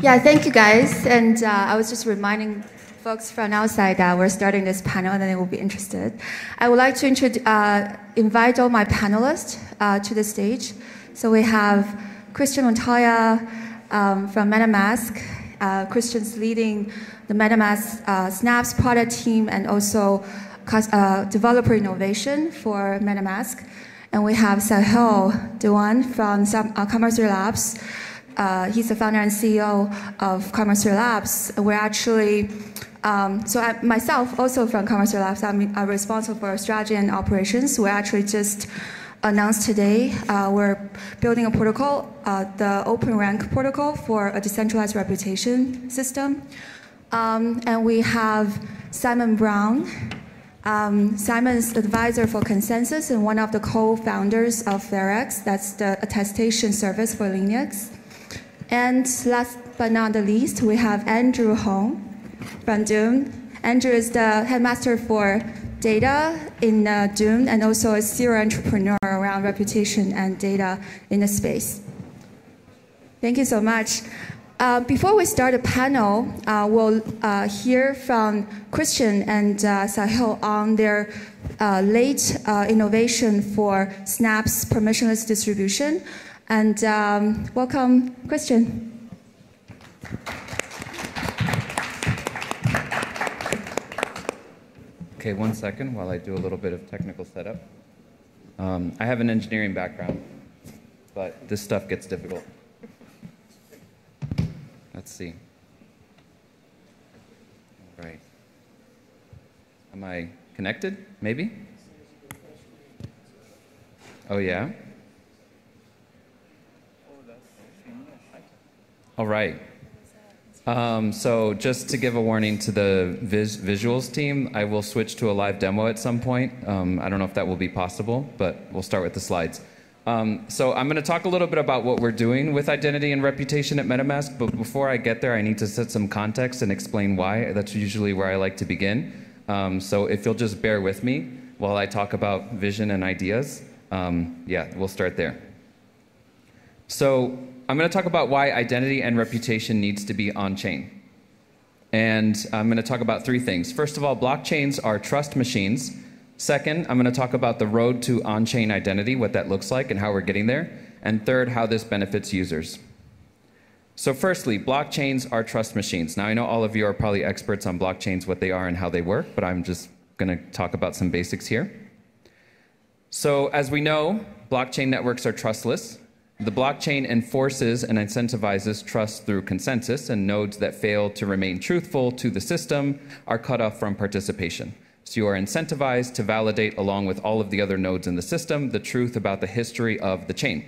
Yeah, thank you guys. And I was just reminding folks from outside that we're starting this panel and they will be interested. I would like to invite all my panelists to the stage. So we have Christian Montoya from MetaMask. Christian's leading the MetaMask Snaps product team and also developer innovation for MetaMask. And we have Sahil, Dewan from Karma3 Labs. He's the founder and CEO of Karma3 Labs. We're actually, myself also from Karma3 Labs, I'm responsible for strategy and operations. We actually just announced today we're building a protocol, the Open Rank protocol for a decentralized reputation system. And we have Simon Brown. Simon's advisor for Consensus and one of the co-founders of Verax. That's the attestation service for Linux. And last but not the least, we have Andrew Hong from Dune. Andrew is the headmaster for data in Dune and also a serial entrepreneur around reputation and data in the space. Thank you so much. Before we start the panel, we'll hear from Christian and Sahil on their late innovation for Snap's permissionless distribution. And welcome, Christian. Okay, 1 second while I do a little bit of technical setup. I have an engineering background, but this stuff gets difficult. Let's see. All right. Am I connected? Maybe? Oh, yeah? All right. So just to give a warning to the visuals team, I will switch to a live demo at some point. I don't know if that will be possible, but we'll start with the slides. So I'm going to talk a little bit about what we're doing with identity and reputation at MetaMask, but before I get there, I need to set some context and explain why. That's usually where I like to begin. So if you'll just bear with me while I talk about vision and ideas, yeah, we'll start there. So I'm going to talk about why identity and reputation needs to be on-chain. And I'm going to talk about three things. First of all, blockchains are trust machines. Second, I'm going to talk about the road to on-chain identity, what that looks like and how we're getting there. And third, how this benefits users. So firstly, blockchains are trust machines. Now, I know all of you are probably experts on blockchains, what they are and how they work, but I'm just going to talk about some basics here. So as we know, blockchain networks are trustless. The blockchain enforces and incentivizes trust through consensus, and nodes that fail to remain truthful to the system are cut off from participation. So you are incentivized to validate, along with all of the other nodes in the system, the truth about the history of the chain.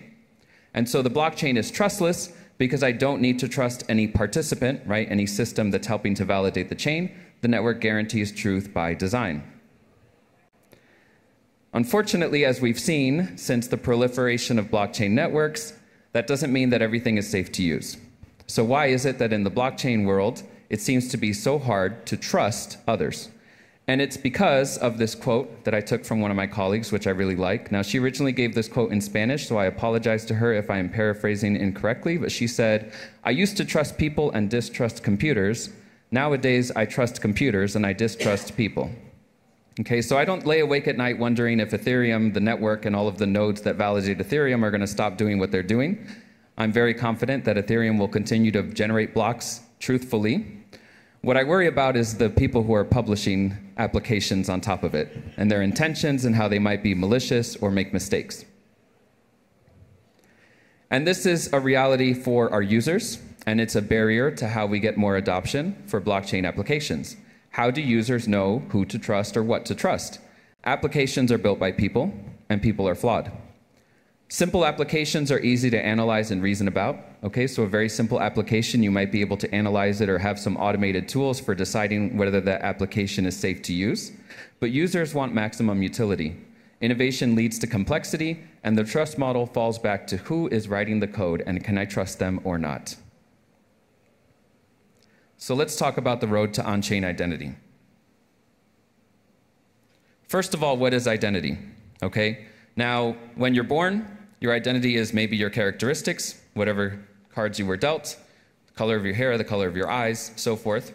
And so the blockchain is trustless because I don't need to trust any participant, right? Any system that's helping to validate the chain. The network guarantees truth by design. Unfortunately, as we've seen, since the proliferation of blockchain networks, that doesn't mean that everything is safe to use. So why is it that in the blockchain world, it seems to be so hard to trust others? And it's because of this quote that I took from one of my colleagues, which I really like. Now, she originally gave this quote in Spanish, so I apologize to her if I am paraphrasing incorrectly, but she said, "I used to trust people and distrust computers. Nowadays, I trust computers and I distrust people." Okay, so I don't lay awake at night wondering if Ethereum, the network, and all of the nodes that validate Ethereum are going to stop doing what they're doing. I'm very confident that Ethereum will continue to generate blocks truthfully. What I worry about is the people who are publishing applications on top of it, and their intentions and how they might be malicious or make mistakes. And this is a reality for our users, and it's a barrier to how we get more adoption for blockchain applications. How do users know who to trust or what to trust? Applications are built by people, and people are flawed. Simple applications are easy to analyze and reason about. Okay, so a very simple application, you might be able to analyze it or have some automated tools for deciding whether that application is safe to use. But users want maximum utility. Innovation leads to complexity, and the trust model falls back to who is writing the code and can I trust them or not? So let's talk about the road to on-chain identity. First of all, what is identity? Okay, now when you're born, your identity is maybe your characteristics, whatever cards you were dealt, color of your hair, the color of your eyes, so forth.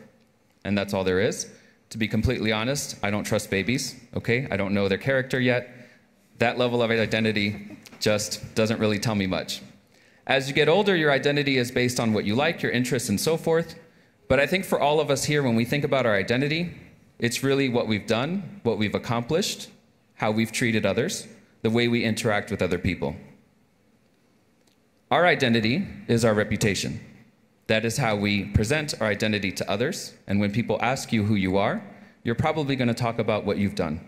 And that's all there is. To be completely honest, I don't trust babies, okay? I don't know their character yet. That level of identity just doesn't really tell me much. As you get older, your identity is based on what you like, your interests, and so forth. But I think for all of us here, when we think about our identity, it's really what we've done, what we've accomplished, how we've treated others, the way we interact with other people. Our identity is our reputation. That is how we present our identity to others. And when people ask you who you are, you're probably going to talk about what you've done.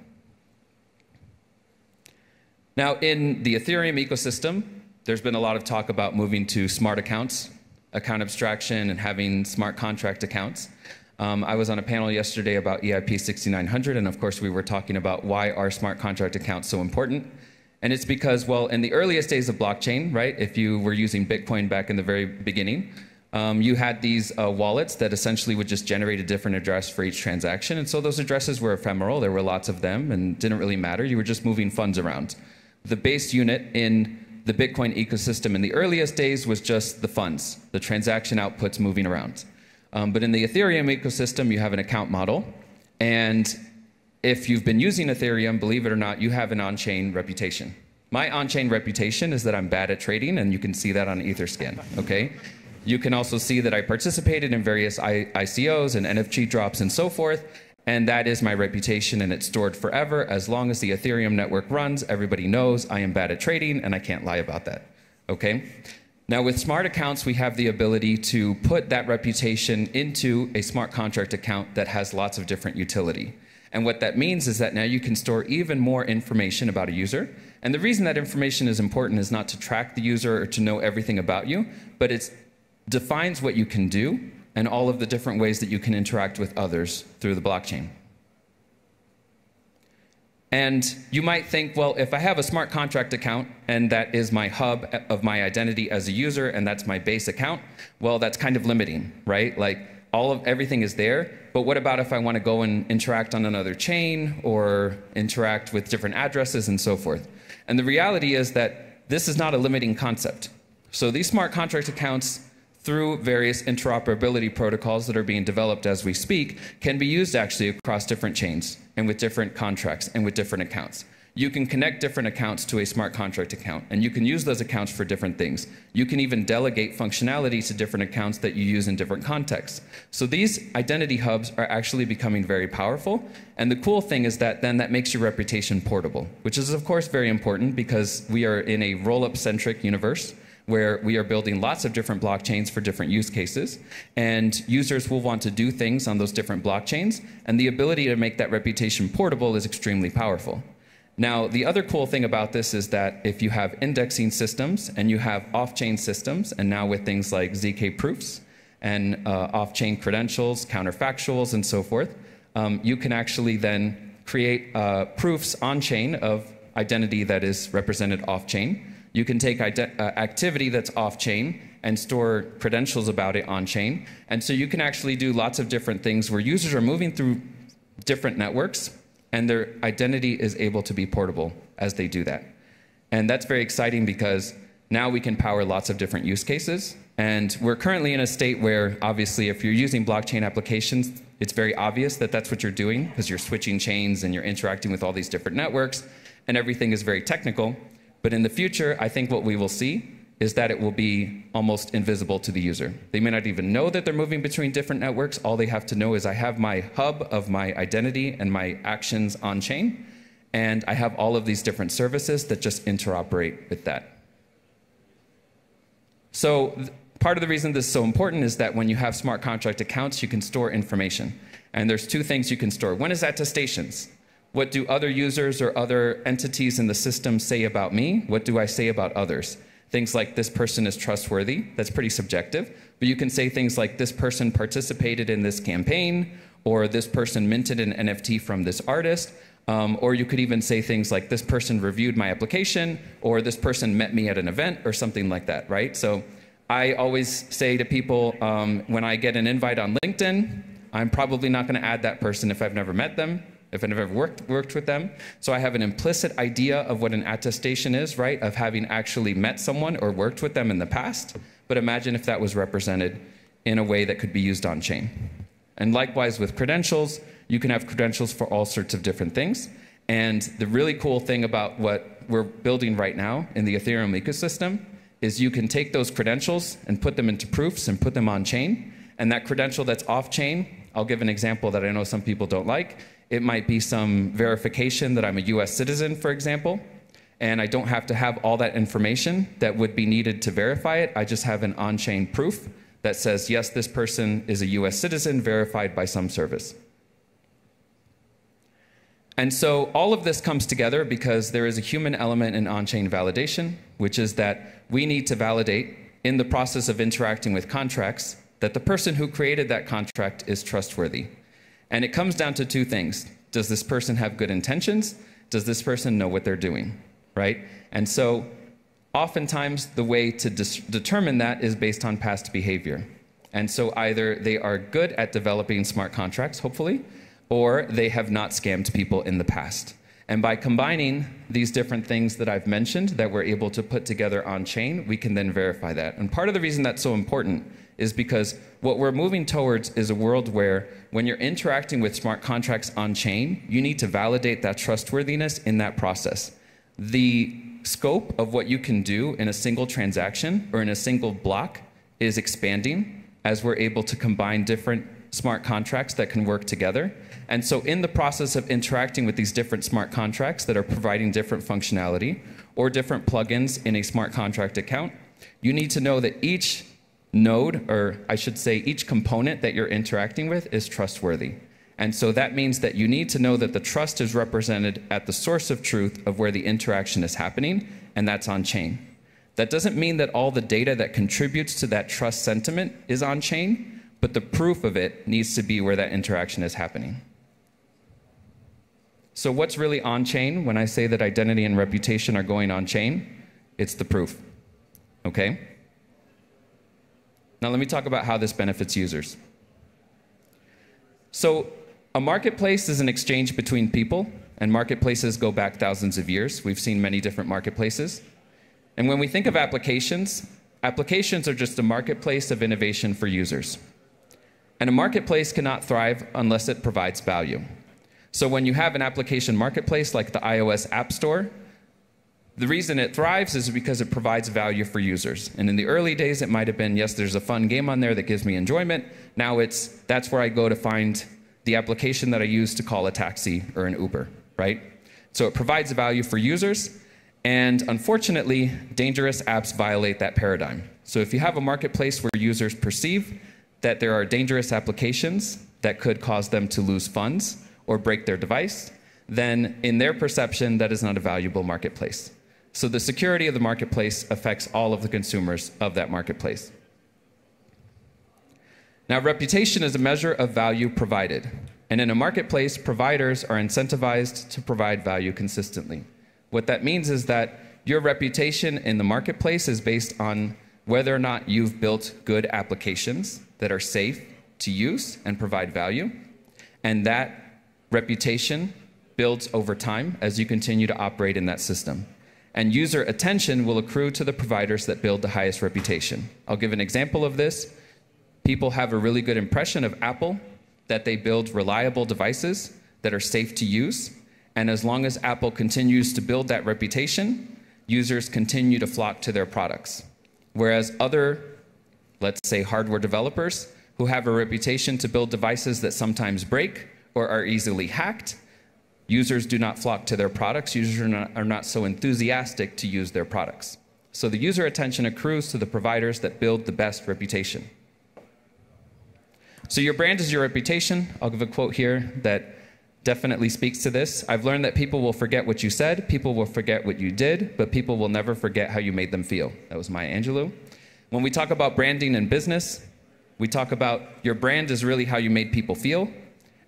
Now, in the Ethereum ecosystem, there's been a lot of talk about moving to smart accounts, account abstraction, and having smart contract accounts. I was on a panel yesterday about EIP 6900, and of course we were talking about why are smart contract accounts so important. And it's because, well, in the earliest days of blockchain, right, if you were using Bitcoin back in the very beginning, you had these wallets that essentially would just generate a different address for each transaction. And so those addresses were ephemeral. There were lots of them and didn't really matter. You were just moving funds around. The base unit in the Bitcoin ecosystem in the earliest days was just the funds, the transaction outputs moving around. But in the Ethereum ecosystem, you have an account model. And if you've been using Ethereum, believe it or not, you have an on-chain reputation. My on-chain reputation is that I'm bad at trading, and you can see that on Etherscan, okay? You can also see that I participated in various ICOs and NFT drops and so forth, and that is my reputation, and it's stored forever. As long as the Ethereum network runs, everybody knows I am bad at trading, and I can't lie about that, okay? Now, with smart accounts, we have the ability to put that reputation into a smart contract account that has lots of different utility. And what that means is that now you can store even more information about a user. And the reason that information is important is not to track the user or to know everything about you, but it defines what you can do and all of the different ways that you can interact with others through the blockchain. And you might think, well, if I have a smart contract account and that is my hub of my identity as a user and that's my base account, well, that's kind of limiting, right? Like everything is there, but what about if I want to go and interact on another chain or interact with different addresses and so forth? And the reality is that this is not a limiting concept. So these smart contract accounts, through various interoperability protocols that are being developed as we speak, can be used actually across different chains and with different contracts and with different accounts. You can connect different accounts to a smart contract account, and you can use those accounts for different things. You can even delegate functionality to different accounts that you use in different contexts. So these identity hubs are actually becoming very powerful, and the cool thing is that then that makes your reputation portable, which is of course very important because we are in a roll-up-centric universe where we are building lots of different blockchains for different use cases, and users will want to do things on those different blockchains, and the ability to make that reputation portable is extremely powerful. Now, the other cool thing about this is that if you have indexing systems and you have off-chain systems, and now with things like ZK proofs and off-chain credentials, counterfactuals, and so forth, you can actually then create proofs on-chain of identity that is represented off-chain. You can take activity that's off-chain and store credentials about it on-chain. And so you can actually do lots of different things where users are moving through different networks and their identity is able to be portable as they do that. And that's very exciting because now we can power lots of different use cases. And we're currently in a state where, obviously, if you're using blockchain applications, it's very obvious that that's what you're doing because you're switching chains and you're interacting with all these different networks, and everything is very technical. But in the future, I think what we will see is that it will be almost invisible to the user. They may not even know that they're moving between different networks. All they have to know is I have my hub of my identity and my actions on-chain, and I have all of these different services that just interoperate with that. So part of the reason this is so important is that when you have smart contract accounts, you can store information. And there's two things you can store. One is attestations. What do other users or other entities in the system say about me? What do I say about others? Things like this person is trustworthy. That's pretty subjective. But you can say things like this person participated in this campaign, or this person minted an NFT from this artist. Or you could even say things like this person reviewed my application, or this person met me at an event, or something like that, right? So I always say to people, when I get an invite on LinkedIn, I'm probably not going to add that person if I've never met them, if I've never worked with them. So I have an implicit idea of what an attestation is, right, of having actually met someone or worked with them in the past. But imagine if that was represented in a way that could be used on-chain. And likewise with credentials, you can have credentials for all sorts of different things. And the really cool thing about what we're building right now in the Ethereum ecosystem is you can take those credentials and put them into proofs and put them on-chain. And that credential that's off-chain, I'll give an example that I know some people don't like. It might be some verification that I'm a US citizen, for example. And I don't have to have all that information that would be needed to verify it. I just have an on-chain proof that says, yes, this person is a US citizen verified by some service. And so all of this comes together because there is a human element in on-chain validation, which is that we need to validate in the process of interacting with contracts that the person who created that contract is trustworthy. And it comes down to two things. Does this person have good intentions? Does this person know what they're doing, right? And so oftentimes the way to determine that is based on past behavior. And so either they are good at developing smart contracts, hopefully, or they have not scammed people in the past. And by combining these different things that I've mentioned that we're able to put together on-chain, we can then verify that. And part of the reason that's so important is because what we're moving towards is a world where when you're interacting with smart contracts on-chain, you need to validate that trustworthiness in that process. The scope of what you can do in a single transaction or in a single block is expanding as we're able to combine different smart contracts that can work together. And so in the process of interacting with these different smart contracts that are providing different functionality or different plugins in a smart contract account, you need to know that each node, or I should say each component that you're interacting with is trustworthy. And so that means that you need to know that the trust is represented at the source of truth of where the interaction is happening, and that's on-chain. That doesn't mean that all the data that contributes to that trust sentiment is on-chain, but the proof of it needs to be where that interaction is happening. So what's really on-chain when I say that identity and reputation are going on-chain? It's the proof, okay? Now let me talk about how this benefits users. So a marketplace is an exchange between people, and marketplaces go back thousands of years. We've seen many different marketplaces. And when we think of applications, applications are just a marketplace of innovation for users. And a marketplace cannot thrive unless it provides value. So when you have an application marketplace like the iOS App Store, the reason it thrives is because it provides value for users. And in the early days, it might have been, yes, there's a fun game on there that gives me enjoyment. Now that's where I go to find the application that I use to call a taxi or an Uber, right? So it provides value for users. And unfortunately, dangerous apps violate that paradigm. So if you have a marketplace where users perceive that there are dangerous applications that could cause them to lose funds or break their device, then in their perception, that is not a valuable marketplace. So the security of the marketplace affects all of the consumers of that marketplace. Now, reputation is a measure of value provided. And in a marketplace, providers are incentivized to provide value consistently. What that means is that your reputation in the marketplace is based on whether or not you've built good applications that are safe to use and provide value. And that reputation builds over time as you continue to operate in that system. And user attention will accrue to the providers that build the highest reputation. I'll give an example of this. People have a really good impression of Apple, that they build reliable devices that are safe to use. And as long as Apple continues to build that reputation, users continue to flock to their products. Whereas other, let's say, hardware developers who have a reputation to build devices that sometimes break or are easily hacked, users do not flock to their products. Users are not so enthusiastic to use their products. So the user attention accrues to the providers that build the best reputation. So your brand is your reputation. I'll give a quote here that definitely speaks to this. I've learned that people will forget what you said, people will forget what you did, but people will never forget how you made them feel. That was Maya Angelou. When we talk about branding in business, we talk about your brand is really how you made people feel,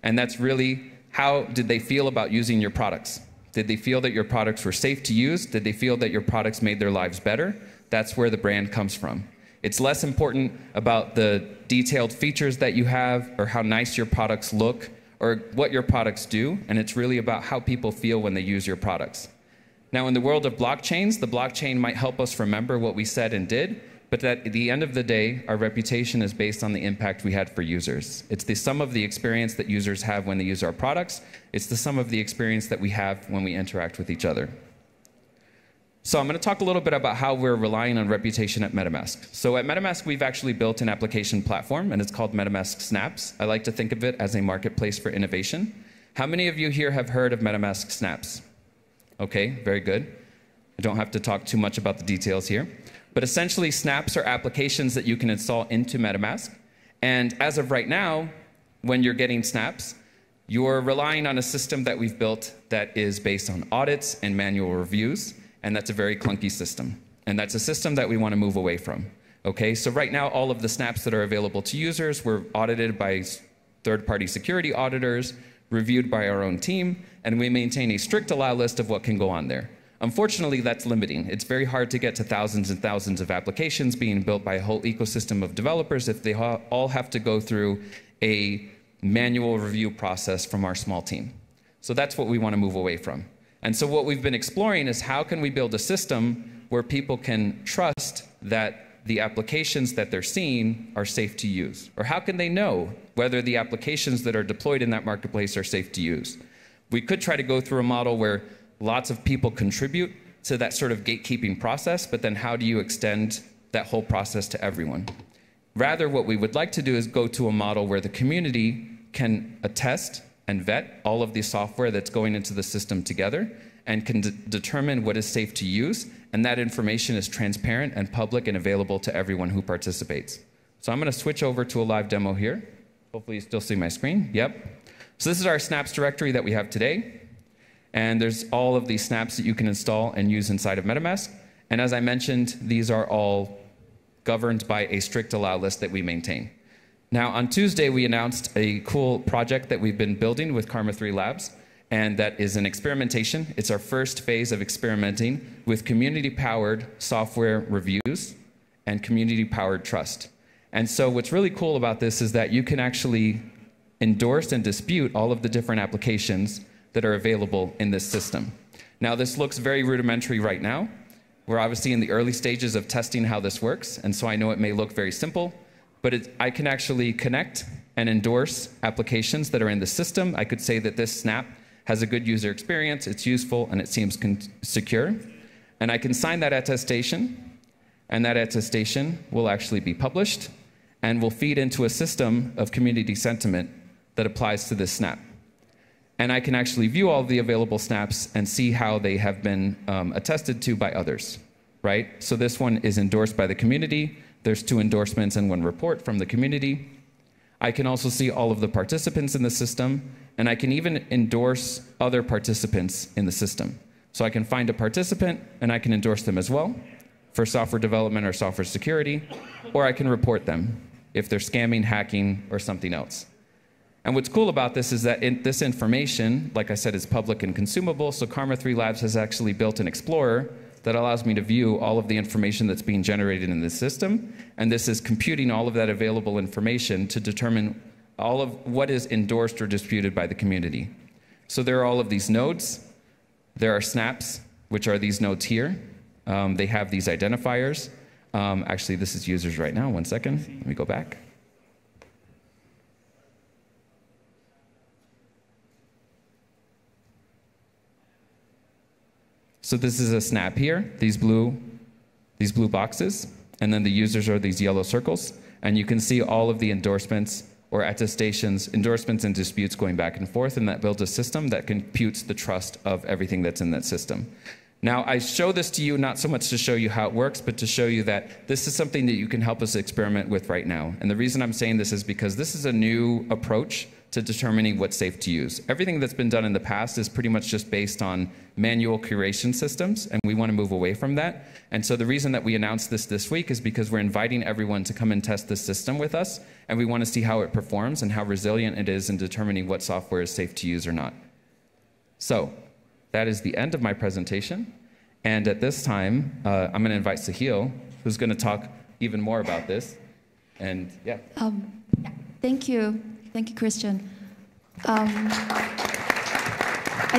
and that's really how did they feel about using your products. Did they feel that your products were safe to use? Did they feel that your products made their lives better? That's where the brand comes from. It's less important about the detailed features that you have or how nice your products look or what your products do, and it's really about how people feel when they use your products. Now, in the world of blockchains, the blockchain might help us remember what we said and did, But at the end of the day, our reputation is based on the impact we had for users. It's the sum of the experience that users have when they use our products. It's the sum of the experience that we have when we interact with each other. So I'm going to talk a little bit about how we're relying on reputation at MetaMask. So at MetaMask, we've actually built an application platform, and it's called MetaMask Snaps. I like to think of it as a marketplace for innovation. How many of you here have heard of MetaMask Snaps? Okay, very good. I don't have to talk too much about the details here. But essentially, snaps are applications that you can install into MetaMask. And as of right now, when you're getting snaps, you're relying on a system that we've built that is based on audits and manual reviews. And that's a very clunky system. And that's a system that we want to move away from. Okay, so right now, all of the snaps that are available to users were audited by third-party security auditors, reviewed by our own team, and we maintain a strict allow list of what can go on there. Unfortunately, that's limiting. It's very hard to get to thousands and thousands of applications being built by a whole ecosystem of developers if they all have to go through a manual review process from our small team. So that's what we want to move away from. And so what we've been exploring is how can we build a system where people can trust that the applications that they're seeing are safe to use? Or how can they know whether the applications that are deployed in that marketplace are safe to use? We could try to go through a model where lots of people contribute to that sort of gatekeeping process, but then how do you extend that whole process to everyone? Rather, what we would like to do is go to a model where the community can attest and vet all of the software that's going into the system together and can determine what is safe to use, and that information is transparent and public and available to everyone who participates. So I'm going to switch over to a live demo here. Hopefully you still see my screen. Yep. So this is our snaps directory that we have today. And there's all of these snaps that you can install and use inside of MetaMask. And as I mentioned, these are all governed by a strict allow list that we maintain. Now, on Tuesday, we announced a cool project that we've been building with Karma3 Labs, and that is an experimentation. It's our first phase of experimenting with community-powered software reviews and community-powered trust. And so what's really cool about this is that you can actually endorse and dispute all of the different applications that are available in this system. Now, this looks very rudimentary right now. We're obviously in the early stages of testing how this works, and so I know it may look very simple, but I can actually connect and endorse applications that are in the system. I could say that this snap has a good user experience, it's useful, and it seems secure. And I can sign that attestation, and that attestation will actually be published and will feed into a system of community sentiment that applies to this snap. And I can actually view all the available snaps and see how they have been attested to by others, right? So this one is endorsed by the community. There's 2 endorsements and 1 report from the community. I can also see all of the participants in the system, and I can even endorse other participants in the system. So I can find a participant, and I can endorse them as well for software development or software security, or I can report them if they're scamming, hacking, or something else. And what's cool about this is that this information, like I said, is public and consumable, so Karma3 Labs has actually built an explorer that allows me to view all of the information that's being generated in the system, and this is computing all of that available information to determine all of what is endorsed or disputed by the community. So there are all of these nodes. There are snaps, which are these nodes here. They have these identifiers. Actually, this is users right now. 1 second. Let me go back. So this is a snap here, these blue boxes, and then the users are these yellow circles, and you can see all of the endorsements or attestations, endorsements and disputes going back and forth, and that builds a system that computes the trust of everything that's in that system. Now, I show this to you not so much to show you how it works, but to show you that this is something that you can help us experiment with right now. And the reason I'm saying this is because this is a new approach to determining what's safe to use. Everything that's been done in the past is pretty much just based on manual curation systems, and we want to move away from that. And so the reason that we announced this week is because we're inviting everyone to come and test this system with us, and we want to see how it performs and how resilient it is in determining what software is safe to use or not. So that is the end of my presentation. And at this time, I'm going to invite Sahil, who's going to talk even more about this. And yeah. Thank you. Thank you, Christian. I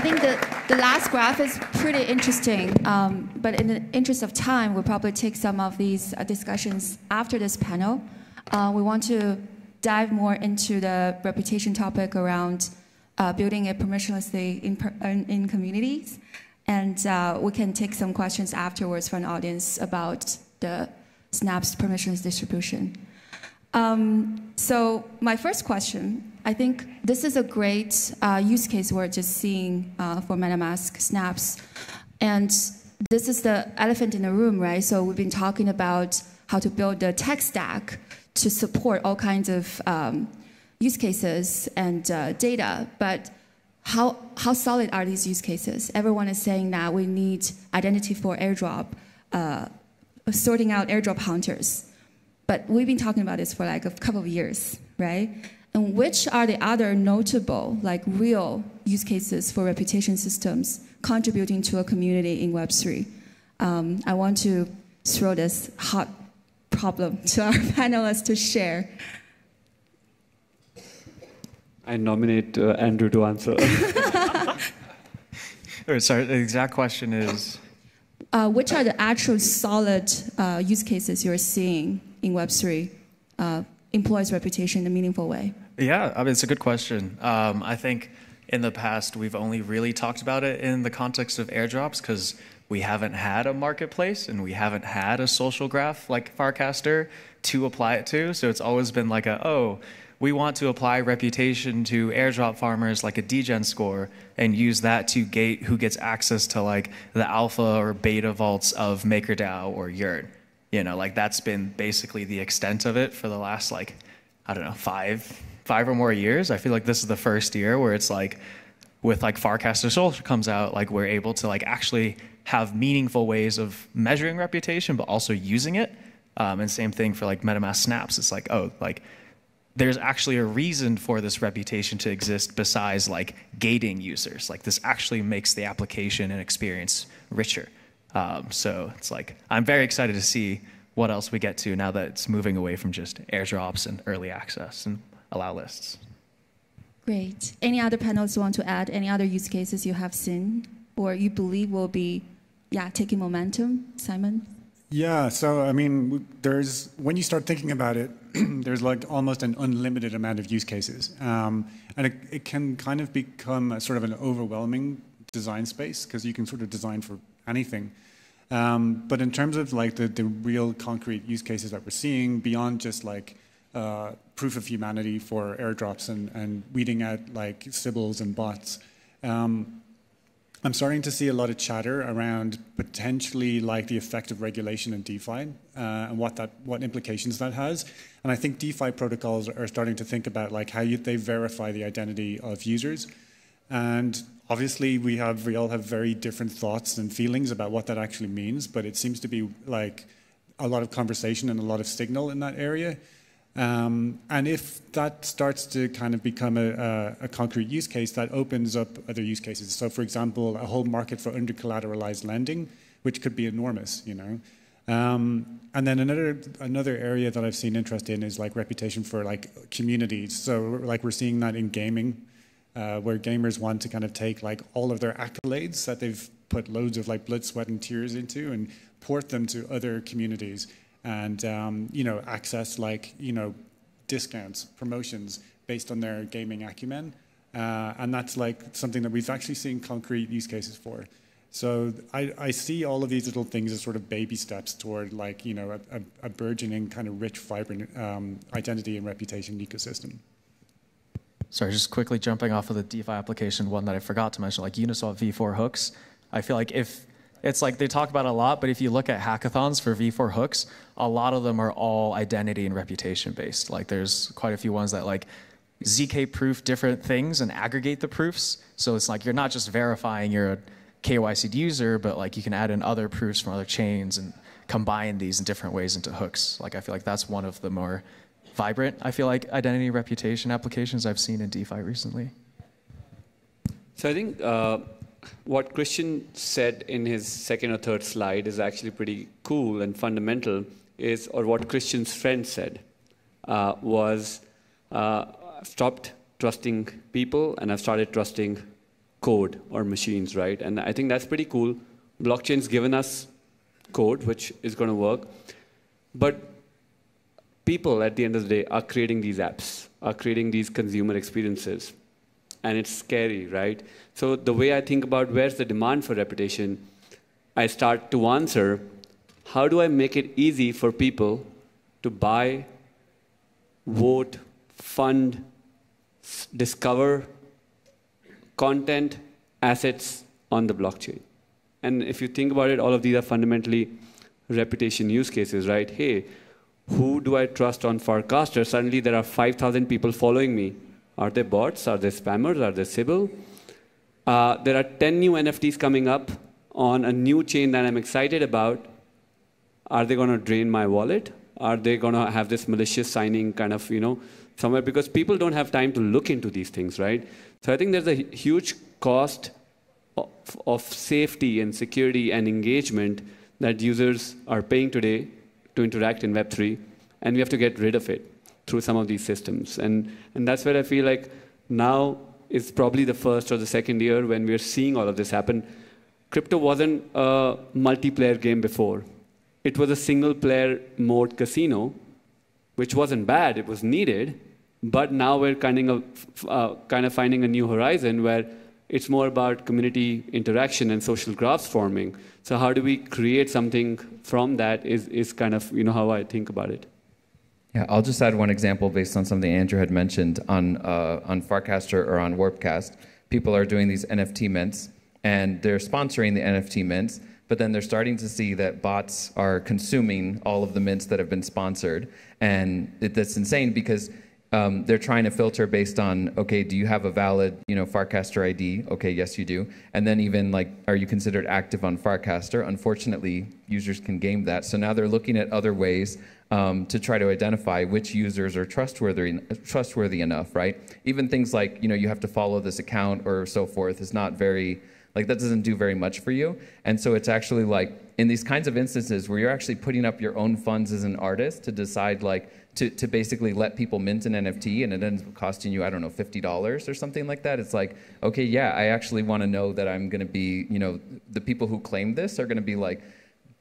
think that The last graph is pretty interesting, but in the interest of time, we'll probably take some of these discussions after this panel. We want to dive more into the reputation topic around building it permissionlessly in communities. And we can take some questions afterwards from the audience about the Snap's permissionless distribution. So my first question, I think this is a great use case we're just seeing for MetaMask Snaps. And this is the elephant in the room, right? So we've been talking about how to build the tech stack to support all kinds of use cases and data. But how solid are these use cases? Everyone is saying that we need identity for airdrop, sorting out airdrop hunters. But we've been talking about this for like a couple of years, right? And which are the other notable, like real use cases for reputation systems contributing to a community in Web3? I want to throw this hot problem to our panelists to share. I nominate Andrew to answer. Sorry, the exact question is? Which are the actual solid use cases you're seeing in Web3 employs reputation in a meaningful way? Yeah, I mean, it's a good question. I think in the past, we've only really talked about it in the context of airdrops because we haven't had a marketplace and we haven't had a social graph like Farcaster to apply it to. So it's always been like we want to apply reputation to airdrop farmers like a degen score and use that to gate who gets access to like the alpha or beta vaults of MakerDAO or Yurt. You know, like that's been basically the extent of it for the last like, I don't know, five or more years. I feel like this is the first year where it's like with like Farcaster Social comes out, like we're able to like actually have meaningful ways of measuring reputation, but also using it. And same thing for like MetaMask Snaps. It's like, there's actually a reason for this reputation to exist besides like gating users. Like this actually makes the application and experience richer. So it's like, I'm very excited to see what else we get to now that it's moving away from just airdrops and early access and allow lists. Great. Any other panelists want to add? Any other use cases you have seen or you believe will be taking momentum? Simon? Yeah, so I mean, when you start thinking about it, there's like almost an unlimited amount of use cases. And it can kind of become a sort of an overwhelming design space because you can sort of design for anything. But in terms of like the real concrete use cases that we're seeing beyond just like proof of humanity for airdrops and weeding out like Sybils and bots, I'm starting to see a lot of chatter around potentially like the effect of regulation in DeFi and what implications that has. And I think DeFi protocols are starting to think about like how they verify the identity of users. And obviously we all have very different thoughts and feelings about what that actually means, but it seems to be like a lot of conversation and a lot of signal in that area. And if that starts to kind of become a concrete use case, that opens up other use cases. So for example, a whole market for under-collateralized lending, which could be enormous, you know. And then another area that I've seen interest in is like reputation for like communities. So like we're seeing that in gaming, where gamers want to kind of take like all of their accolades that they've put loads of like blood, sweat, and tears into and port them to other communities. And access like discounts, promotions based on their gaming acumen, and that's like something that we've actually seen concrete use cases for. So I see all of these little things as sort of baby steps toward like a burgeoning kind of rich, vibrant identity and reputation ecosystem. Sorry, just quickly jumping off of the DeFi application, one that I forgot to mention, like Uniswap V4 hooks. I feel like it's like they talk about it a lot, but if you look at hackathons for V4 hooks, a lot of them are all identity and reputation based. Like there's quite a few ones that like ZK proof different things and aggregate the proofs. So it's like you're not just verifying you're a KYC'd user, but like you can add in other proofs from other chains and combine these in different ways into hooks. Like I feel like that's one of the more vibrant, I feel like, identity reputation applications I've seen in DeFi recently. So I think what Christian said in his second or third slide is actually pretty cool and fundamental, or what Christian's friend said was, I've stopped trusting people and I've started trusting code or machines, right? And I think that's pretty cool. Blockchain's given us code, which is going to work. But people, at the end of the day, are creating these apps, are creating these consumer experiences. And it's scary, right? So the way I think about where's the demand for reputation, I start to answer, how do I make it easy for people to buy, vote, fund, discover content, assets on the blockchain? And if you think about it, all of these are fundamentally reputation use cases, right? Hey, who do I trust on Farcaster? Suddenly there are 5,000 people following me. Are they bots? Are they spammers? Are they Sybil? There are 10 new NFTs coming up on a new chain that I'm excited about. Are they going to drain my wallet? Are they going to have this malicious signing kind of, somewhere? Because people don't have time to look into these things, right? So I think there's a huge cost of safety and security and engagement that users are paying today to interact in Web3, and we have to get rid of it through some of these systems. And that's where I feel like now is probably the first or the second year when we're seeing all of this happen. Crypto wasn't a multiplayer game before. It was a single-player mode casino, which wasn't bad. It was needed. But now we're kind of finding a new horizon where it's more about community interaction and social graphs forming. So how do we create something from that is kind of how I think about it. Yeah, I'll just add one example based on something Andrew had mentioned on Farcaster or on Warpcast. People are doing these NFT mints, and they're sponsoring the NFT mints, but then they're starting to see that bots are consuming all of the mints that have been sponsored. And that's insane because they're trying to filter based on, okay, do you have a valid, Farcaster ID? Okay, yes, you do. And then even like, are you considered active on Farcaster? Unfortunately, users can game that. So now they're looking at other ways to try to identify which users are trustworthy enough, right? Even things like, you have to follow this account or so forth is not very, that doesn't do very much for you. And so it's actually like, in these kinds of instances where you're actually putting up your own funds as an artist to decide to basically let people mint an NFT and it ends up costing you, I don't know, $50 or something like that. It's like, okay, yeah, I actually want to know that I'm going to be, the people who claim this are going to be like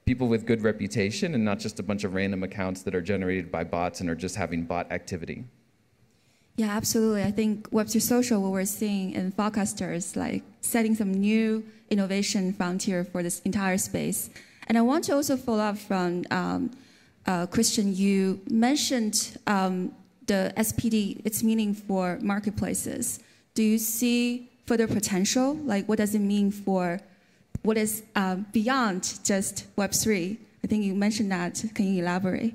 people with good reputation and not just a bunch of random accounts that are generated by bots and are just having bot activity. Yeah, absolutely. I think Web3 Social, what we're seeing in Farcaster is like setting some new innovation frontier for this entire space. And I want to also follow up from Christian, you mentioned the SPD, its meaning for marketplaces. Do you see further potential? Like, what does it mean for what is beyond just Web3? I think you mentioned that. Can you elaborate?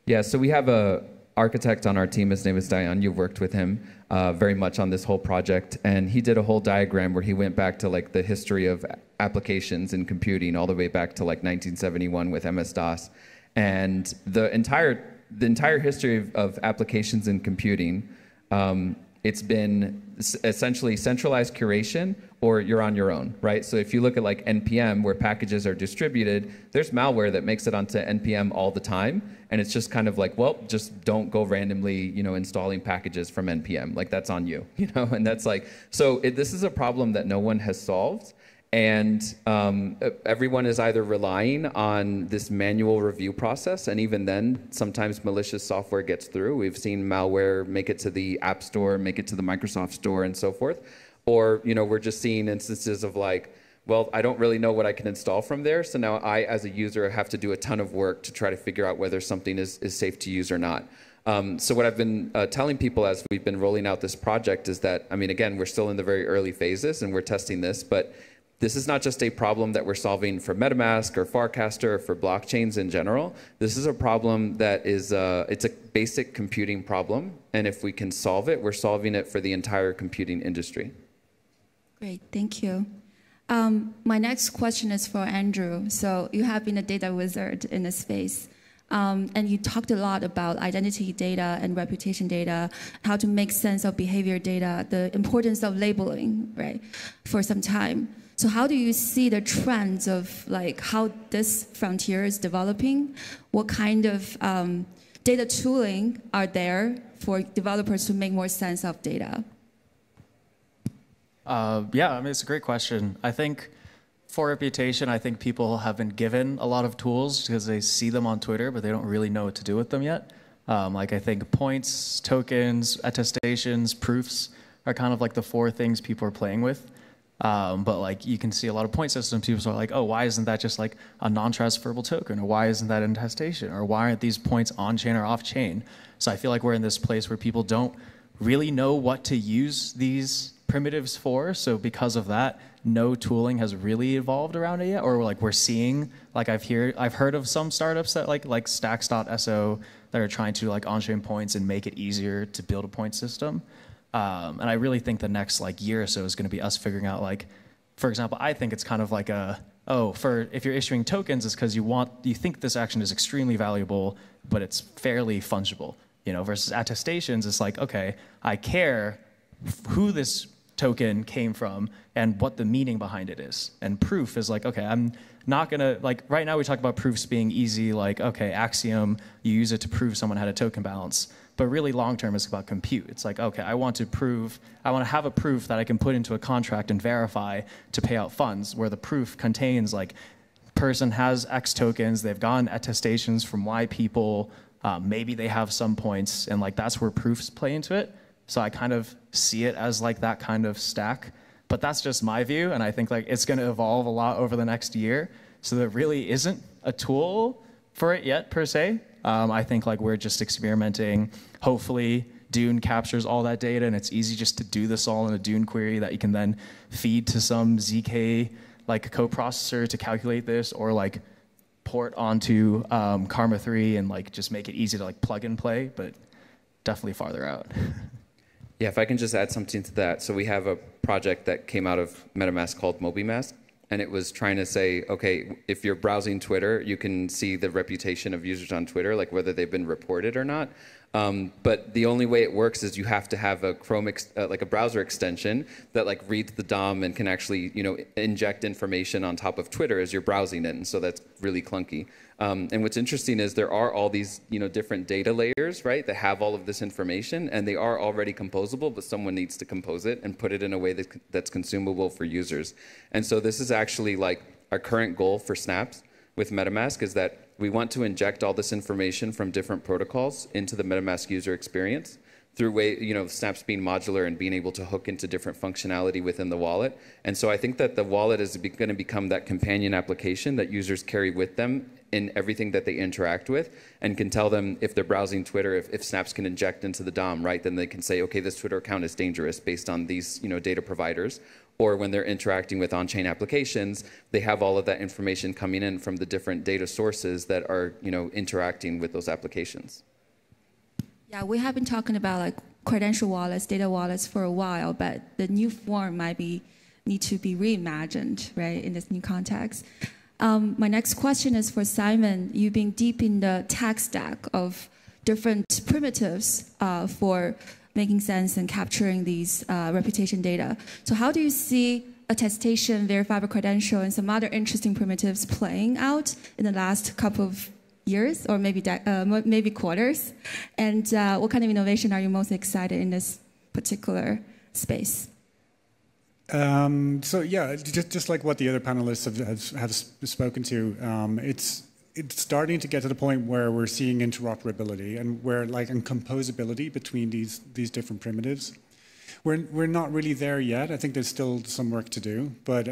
Yeah, so we have a architect on our team. His name is Dewan. You've worked with him very much on this whole project. And he did a whole diagram where he went back to the history of applications in computing all the way back to 1971 with MS-DOS. And the entire history of applications in computing, it's been essentially centralized curation or you're on your own, right? So if you look at NPM where packages are distributed, there's malware that makes it onto NPM all the time. And it's just kind of well, just don't go randomly, installing packages from NPM. That's on you, and that's so this is a problem that no one has solved. And everyone is either relying on this manual review process, and even then, sometimes malicious software gets through. We've seen malware make it to the App Store, make it to the Microsoft Store, and so forth. Or we're just seeing instances of well, I don't really know what I can install from there, so now I, as a user, have to do a ton of work to try to figure out whether something is safe to use or not. So what I've been telling people as we've been rolling out this project is that, again, we're still in the very early phases, and we're testing this, but this is not just a problem that we're solving for MetaMask or Farcaster or for blockchains in general. This is a problem that is, it's a basic computing problem. And if we can solve it, we're solving it for the entire computing industry. Great, thank you. My next question is for Andrew. So you have been a data wizard in this space. And you talked a lot about identity data and reputation data, how to make sense of behavior data, the importance of labeling, right, for some time. So how do you see the trends of how this frontier is developing? What kind of data tooling are there for developers to make more sense of data? Yeah, I mean, it's a great question. I think for reputation, I think people have been given a lot of tools because they see them on Twitter, but they don't really know what to do with them yet. Like I think points, tokens, attestations, proofs are kind of like the four things people are playing with. But like you can see a lot of point systems, people are like, oh, why isn't that just like a non-transferable token? Or why isn't that an attestation? Or why aren't these points on-chain or off-chain? So I feel like we're in this place where people don't really know what to use these primitives for. So because of that, no tooling has really evolved around it yet. Or like we're seeing, like I've heard of some startups that like stacks.so that are trying to like on-chain points and make it easier to build a point system. And I really think the next like year or so is going to be us figuring out like, for example, I think it's kind of like if you're issuing tokens, it's because you think this action is extremely valuable, but it's fairly fungible, versus attestations. It's like, okay, I care who this token came from and what the meaning behind it is. And proof is like, okay, I'm not gonna, like right now we talk about proofs being easy, like, okay, Axiom, you use it to prove someone had a token balance. But really long-term, it's about compute. It's like, okay, I want to have a proof that I can put into a contract and verify to pay out funds, where the proof contains like, person has X tokens, they've gotten attestations from Y people, maybe they have some points, and like that's where proofs play into it. So I kind of see it as like that kind of stack. But that's just my view, and I think like it's gonna evolve a lot over the next year. So there really isn't a tool for it yet, per se. I think like we're just experimenting. Hopefully Dune captures all that data and it's easy just to do this all in a Dune query that you can then feed to some ZK like coprocessor to calculate this, or like port onto Karma3 and like just make it easy to like plug and play, but definitely farther out. Yeah, if I can just add something to that. So we have a project that came out of MetaMask called MobiMask. And it was trying to say, okay, if you're browsing Twitter, you can see the reputation of users on Twitter, like whether they've been reported or not. But the only way it works is you have to have a Chrome, like a browser extension that like reads the DOM and can actually, inject information on top of Twitter as you're browsing it. And so that's really clunky. And what's interesting is there are all these, different data layers, right, that have all of this information, and they are already composable, but someone needs to compose it and put it in a way that's consumable for users. And so this is actually like our current goal for Snaps with MetaMask, is that we want to inject all this information from different protocols into the MetaMask user experience through Snaps being modular and being able to hook into different functionality within the wallet. And so I think that the wallet is going to become that companion application that users carry with them in everything that they interact with, and can tell them if they're browsing Twitter, if Snaps can inject into the DOM, right, then they can say, okay, this Twitter account is dangerous based on these data providers. Or when they're interacting with on-chain applications, they have all of that information coming in from the different data sources that are interacting with those applications. Yeah, we have been talking about like credential wallets, data wallets for a while, but the new form might need to be reimagined, right, in this new context. My next question is for Simon. You've been deep in the tech stack of different primitives for making sense and capturing these reputation data. So how do you see attestation, verifiable credential, and some other interesting primitives playing out in the last couple of years, or maybe quarters? And what kind of innovation are you most excited in this particular space? So yeah, just like what the other panelists have spoken to, it's starting to get to the point where we're seeing interoperability and and composability between these different primitives. We're not really there yet. I think there's still some work to do, but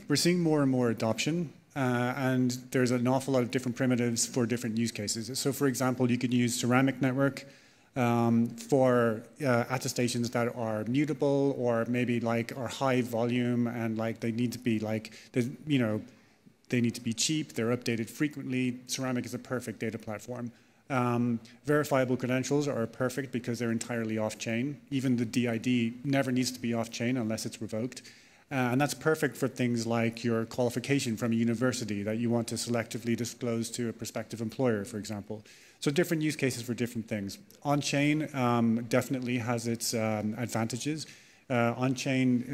we're seeing more and more adoption, and there's an awful lot of different primitives for different use cases. So for example, you could use Ceramic Network for attestations that are mutable, or maybe are high volume, and they need to be they need to be cheap, they're updated frequently. Ceramic is a perfect data platform. Verifiable credentials are perfect because they're entirely off-chain. Even the DID never needs to be off-chain unless it's revoked. And that's perfect for things like your qualification from a university that you want to selectively disclose to a prospective employer, for example. So different use cases for different things. On-chain definitely has its advantages. On-chain,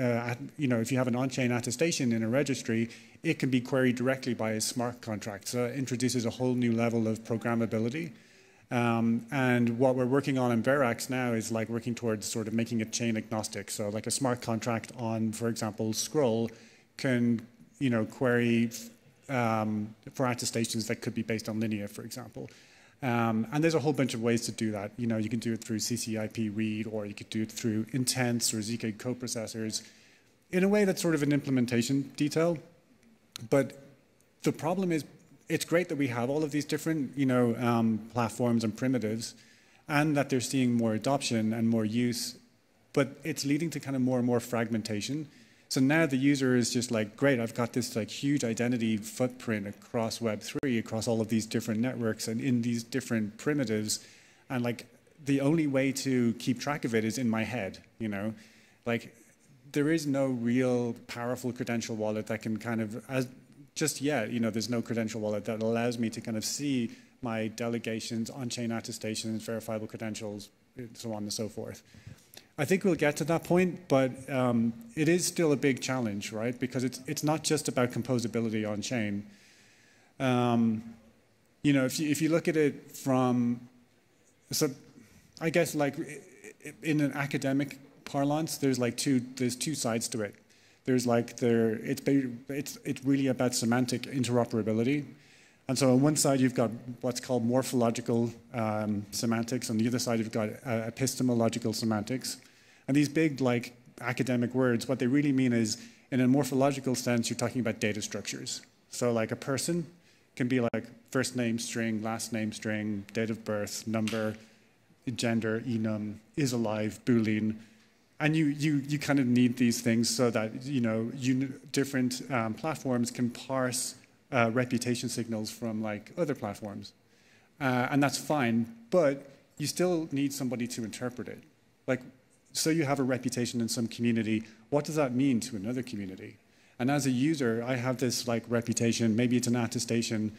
if you have an on-chain attestation in a registry, it can be queried directly by a smart contract. So it introduces a whole new level of programmability. And what we're working on in Verax now is like working towards sort of making it chain agnostic. So like a smart contract on, for example, Scroll can, query for attestations that could be based on Linea, for example. And there's a whole bunch of ways to do that. You can do it through CCIP read, or you could do it through intents or ZK coprocessors in a way that's sort of an implementation detail. But the problem is, it's great that we have all of these different, platforms and primitives, and that they're seeing more adoption and more use, but it's leading to kind of more and more fragmentation. So now the user is just like, great, I've got this like huge identity footprint across Web3, across all of these different networks and in these different primitives, and like the only way to keep track of it is in my head, Like there is no real powerful credential wallet that can kind of, just yet, there's no credential wallet that allows me to kind of see my delegations, on-chain attestations, verifiable credentials, and so on and so forth. I think we'll get to that point, but it is still a big challenge, right? Because it's not just about composability on-chain. If you look at it from, so I guess like in an academic parlance, there's two sides to it. There's like it's really about semantic interoperability. And so on one side, you've got what's called morphological semantics. On the other side, you've got epistemological semantics. And these big like academic words, what they really mean is, in a morphological sense, you're talking about data structures. So like a person can be like first name string, last name string, date of birth, number, gender, enum, is alive, Boolean. And you kind of need these things so that different platforms can parse reputation signals from like other platforms, and that's fine. But you still need somebody to interpret it. Like, so you have a reputation in some community. What does that mean to another community? And as a user, I have this like reputation. Maybe it's an attestation.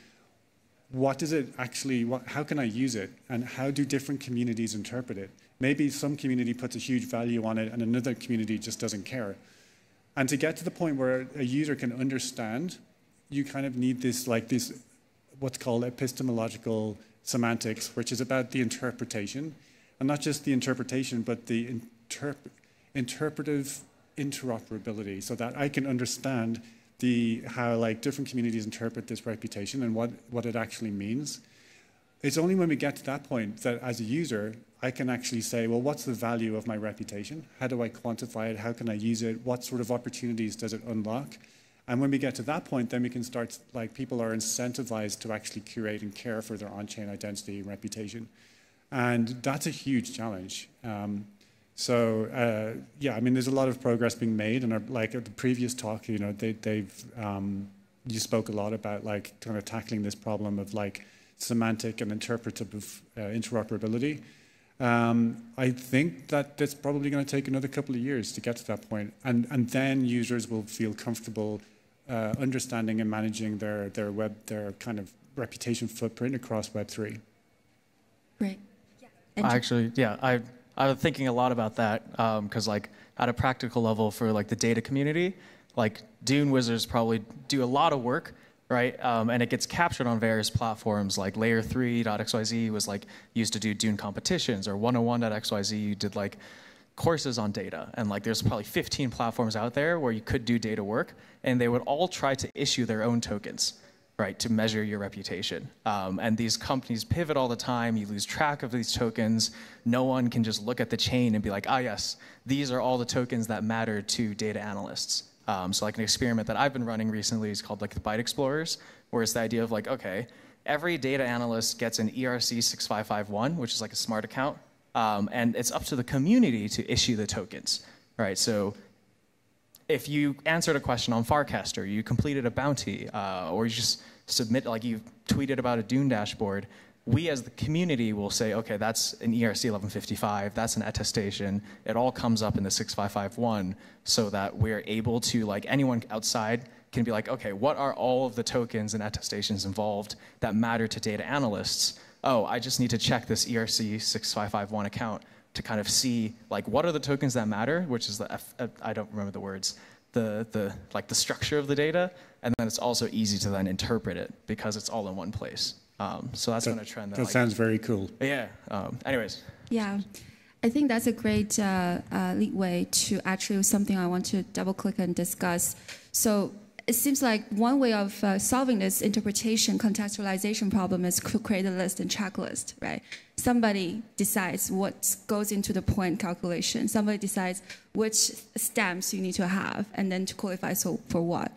What does it actually? How can I use it? And how do different communities interpret it? Maybe some community puts a huge value on it and another community just doesn't care. And to get to the point where a user can understand, you kind of need this what's called epistemological semantics, which is about the interpretation. And not just the interpretation, but the interpretive interoperability, so that I can understand how like different communities interpret this reputation and what it actually means. It's only when we get to that point that as a user, I can actually say, well, what's the value of my reputation? How do I quantify it? How can I use it? What sort of opportunities does it unlock? And when we get to that point, then we can start, like, people are incentivized to actually curate and care for their on-chain identity and reputation. And that's a huge challenge. Yeah, I mean, there's a lot of progress being made. And like at the previous talk, you spoke a lot about like kind of tackling this problem of like semantic and interpretive interoperability. I think that that's probably going to take another couple of years to get to that point. And then users will feel comfortable understanding and managing their kind of reputation footprint across Web3. Great. I was thinking a lot about that because like at a practical level for like the data community, like Dune wizards probably do a lot of work, right? And it gets captured on various platforms like layer3.xyz was like used to do Dune competitions, or 101.xyz did like courses on data. And like there's probably 15 platforms out there where you could do data work, and they would all try to issue their own tokens, right, to measure your reputation. And these companies pivot all the time. You lose track of these tokens. No one can just look at the chain and be like, ah, yes, these are all the tokens that matter to data analysts. So like an experiment that I've been running recently is called like the Byte Explorers, where it's the idea of like, okay, every data analyst gets an ERC 6551, which is like a smart account, and it's up to the community to issue the tokens, right? So if you answered a question on Farcaster, you completed a bounty, or you just submit, like you tweeted about a Dune dashboard, we as the community will say, okay, that's an ERC 1155, that's an attestation. It all comes up in the 6551 so that we're able to, like anyone outside can be like, okay, what are all of the tokens and attestations involved that matter to data analysts? Oh, I just need to check this ERC 6551 account to kind of see like what are the tokens that matter, which is the I don't remember the words, the structure of the data, and then it's also easy to then interpret it because it's all in one place. So that's been a trend. That sounds very cool. Yeah. Anyways. Yeah. I think that's a great leadway to actually something I want to double click and discuss. So it seems like one way of solving this interpretation contextualization problem is to create a list and checklist, right? Somebody decides what goes into the point calculation. Somebody decides which stamps you need to have and then to qualify for what.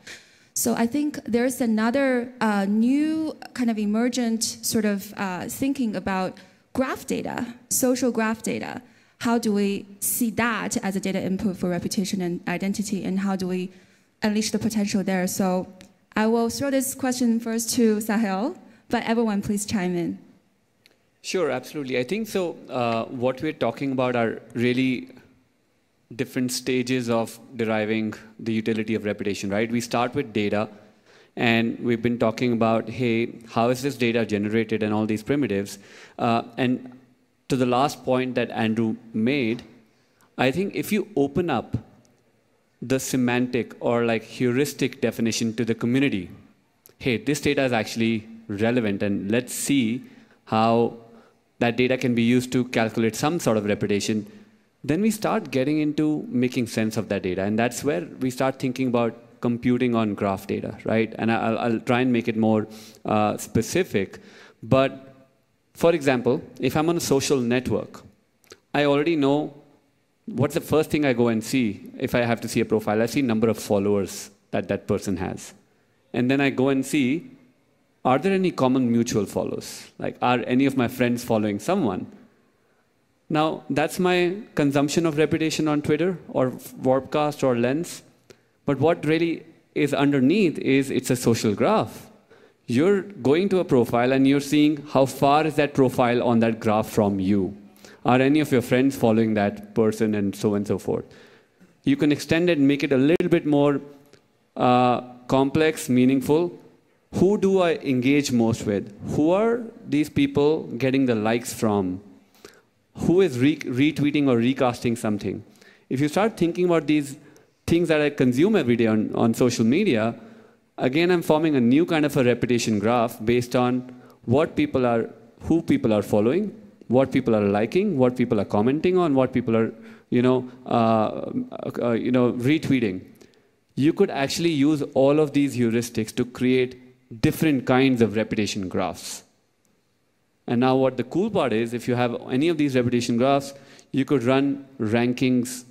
So I think there's another new kind of emergent sort of thinking about graph data, social graph data. How do we see that as a data input for reputation and identity, and how do we unleash the potential there? So I will throw this question first to Sahil, but everyone please chime in. Sure, absolutely. I think so. What we're talking about are really different stages of deriving the utility of reputation, right? We start with data, and we've been talking about, hey, how is this data generated and all these primitives. And to the last point that Andrew made, I think if you open up the semantic or like heuristic definition to the community, hey, this data is actually relevant, and let's see how that data can be used to calculate some sort of reputation, then we start getting into making sense of that data. And that's where we start thinking about computing on graph data, right? And I'll try and make it more specific. But for example, if I'm on a social network, I already know what's the first thing I go and see if I have to see a profile. I see number of followers that that person has. And then I go and see, are there any common mutual follows? Like, are any of my friends following someone? Now, that's my consumption of reputation on Twitter or Warpcast or Lens. But what really is underneath is it's a social graph. You're going to a profile and you're seeing how far is that profile on that graph from you. Are any of your friends following that person, and so on and so forth. You can extend it and make it a little bit more complex, meaningful. Who do I engage most with? Who are these people getting the likes from? Who is retweeting or recasting something? If you start thinking about these things that I consume every day on social media, again, I'm forming a new kind of a reputation graph based on what people are, who people are following, what people are liking, what people are commenting on, what people are, retweeting. You could actually use all of these heuristics to create different kinds of reputation graphs. And now what the cool part is, if you have any of these reputation graphs, you could run rankings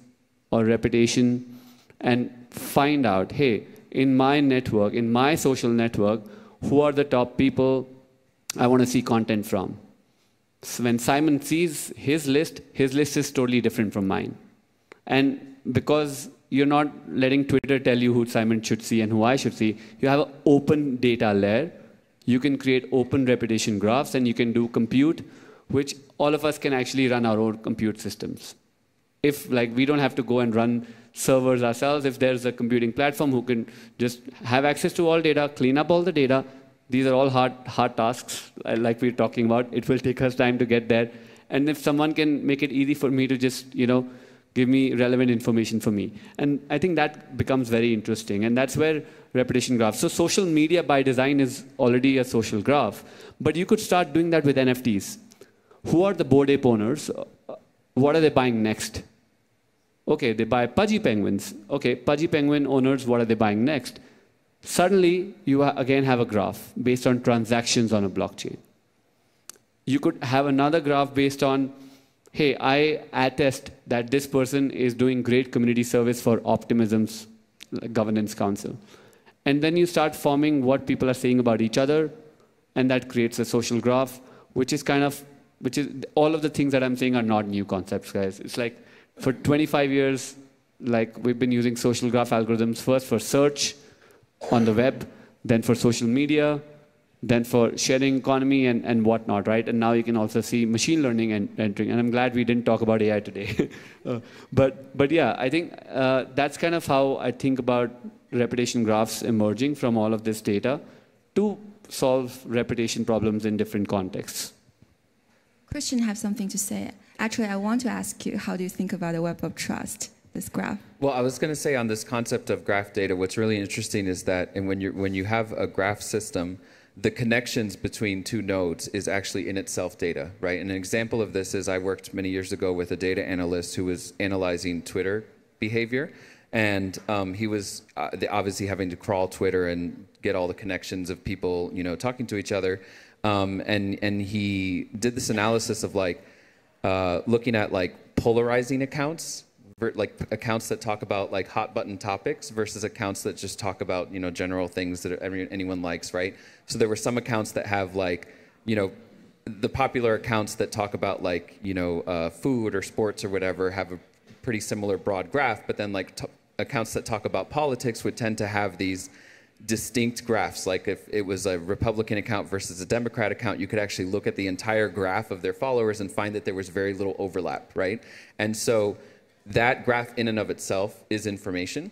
or reputation and find out, hey, in my network, in my social network, who are the top people I want to see content from? So when Simon sees his list is totally different from mine. And because you're not letting Twitter tell you who Simon should see and who I should see, you have an open data layer. You can create open reputation graphs, and you can do compute, which all of us can actually run our own compute systems. If we don't have to go and run servers ourselves, if there's a computing platform who can just have access to all data, clean up all the data, these are all hard tasks, like we're talking about. It will take us time to get there. And if someone can make it easy for me to just, give me relevant information for me. And I think that becomes very interesting. And that's where reputation graphs. So social media by design is already a social graph. But you could start doing that with NFTs. Who are the Bored Ape owners? What are they buying next? Okay, they buy Pudgy Penguins. Okay, Pudgy Penguin owners, what are they buying next? Suddenly, you again have a graph based on transactions on a blockchain. You could have another graph based on, hey, I attest that this person is doing great community service for Optimism's governance council. And then you start forming what people are saying about each other, and that creates a social graph, which is all of the things that I'm saying are not new concepts, guys. It's like for 25 years, we've been using social graph algorithms first for search on the web, then for social media, then for sharing economy and whatnot, right? And now you can also see machine learning entering. And I'm glad we didn't talk about AI today. But yeah, I think that's kind of how I think about reputation graphs emerging from all of this data to solve reputation problems in different contexts. Christian have something to say. Actually, I want to ask you, how do you think about the web of trust, this graph? Well, I was going to say on this concept of graph data, what's really interesting is that when you have a graph system, the connections between two nodes is actually in itself data, right? And an example of this is I worked many years ago with a data analyst who was analyzing Twitter behavior. And he was obviously having to crawl Twitter and get all the connections of people, you know, talking to each other. And he did this analysis of like looking at like polarizing accounts, like accounts that talk about like hot button topics versus accounts that just talk about, you know, general things that anyone likes, right? So there were some accounts that have like, you know, the popular accounts that talk about like, you know, food or sports or whatever have a pretty similar broad graph, but then like accounts that talk about politics would tend to have these distinct graphs. Like if it was a Republican account versus a Democrat account, you could actually look at the entire graph of their followers and find that there was very little overlap, right? And so that graph in and of itself is information.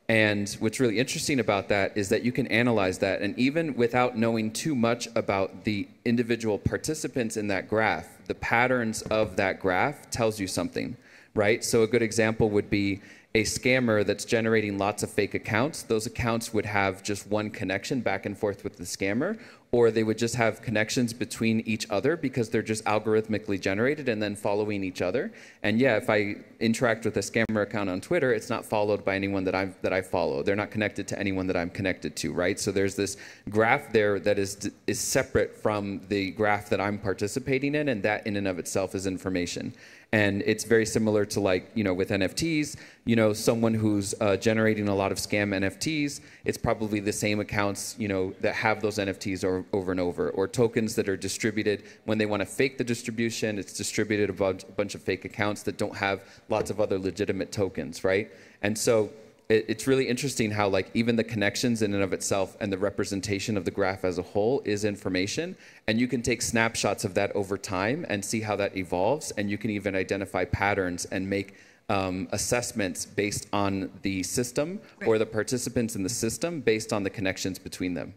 And what's really interesting about that is that you can analyze that, and even without knowing too much about the individual participants in that graph, the patterns of that graph tells you something, right? So a good example would be a scammer that's generating lots of fake accounts. Those accounts would have just one connection back and forth with the scammer, or they would just have connections between each other because they're just algorithmically generated and then following each other. And yeah, if I interact with a scammer account on Twitter, it's not followed by anyone that I follow. They're not connected to anyone that I'm connected to, right? So there's this graph there that is separate from the graph that I'm participating in, and that in and of itself is information. And it's very similar to like, you know, with NFTs, you know, someone who's generating a lot of scam NFTs, it's probably the same accounts, you know, that have those NFTs over and over, or tokens that are distributed. When they want to fake the distribution, it's distributed a bunch of fake accounts that don't have lots of other legitimate tokens, right? And so it's really interesting how like even the connections in and of itself and the representation of the graph as a whole is information, and you can take snapshots of that over time and see how that evolves, and you can even identify patterns and make assessments based on the system or the participants in the system based on the connections between them.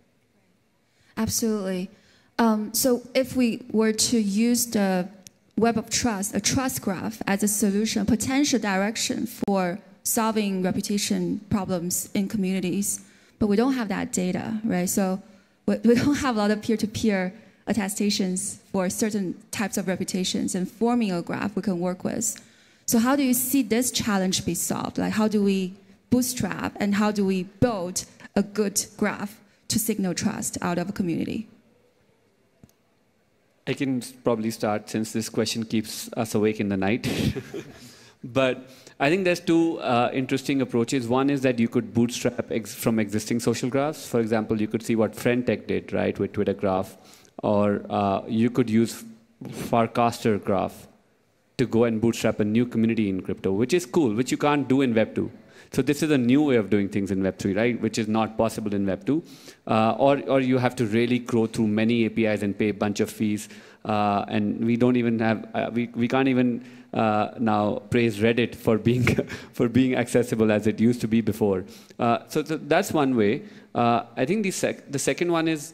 Absolutely. So if we were to use the web of trust, a trust graph as a solution, potential direction for solving reputation problems in communities, but we don't have that data, right? So we don't have a lot of peer-to-peer attestations for certain types of reputations, and forming a graph we can work with. So how do you see this challenge be solved? Like how do we bootstrap and how do we build a good graph to signal trust out of a community? I can probably start since this question keeps us awake in the night. But I think there's two interesting approaches. One is that you could bootstrap from existing social graphs. For example, you could see what FriendTech did, right, with Twitter Graph. Or you could use Farcaster Graph to go and bootstrap a new community in crypto, which is cool, which you can't do in Web 2. So this is a new way of doing things in Web 3, right, which is not possible in Web 2. Or you have to really grow through many APIs and pay a bunch of fees. And we don't even have, we can't even now praise Reddit for being accessible as it used to be before. So that's one way. I think the second one is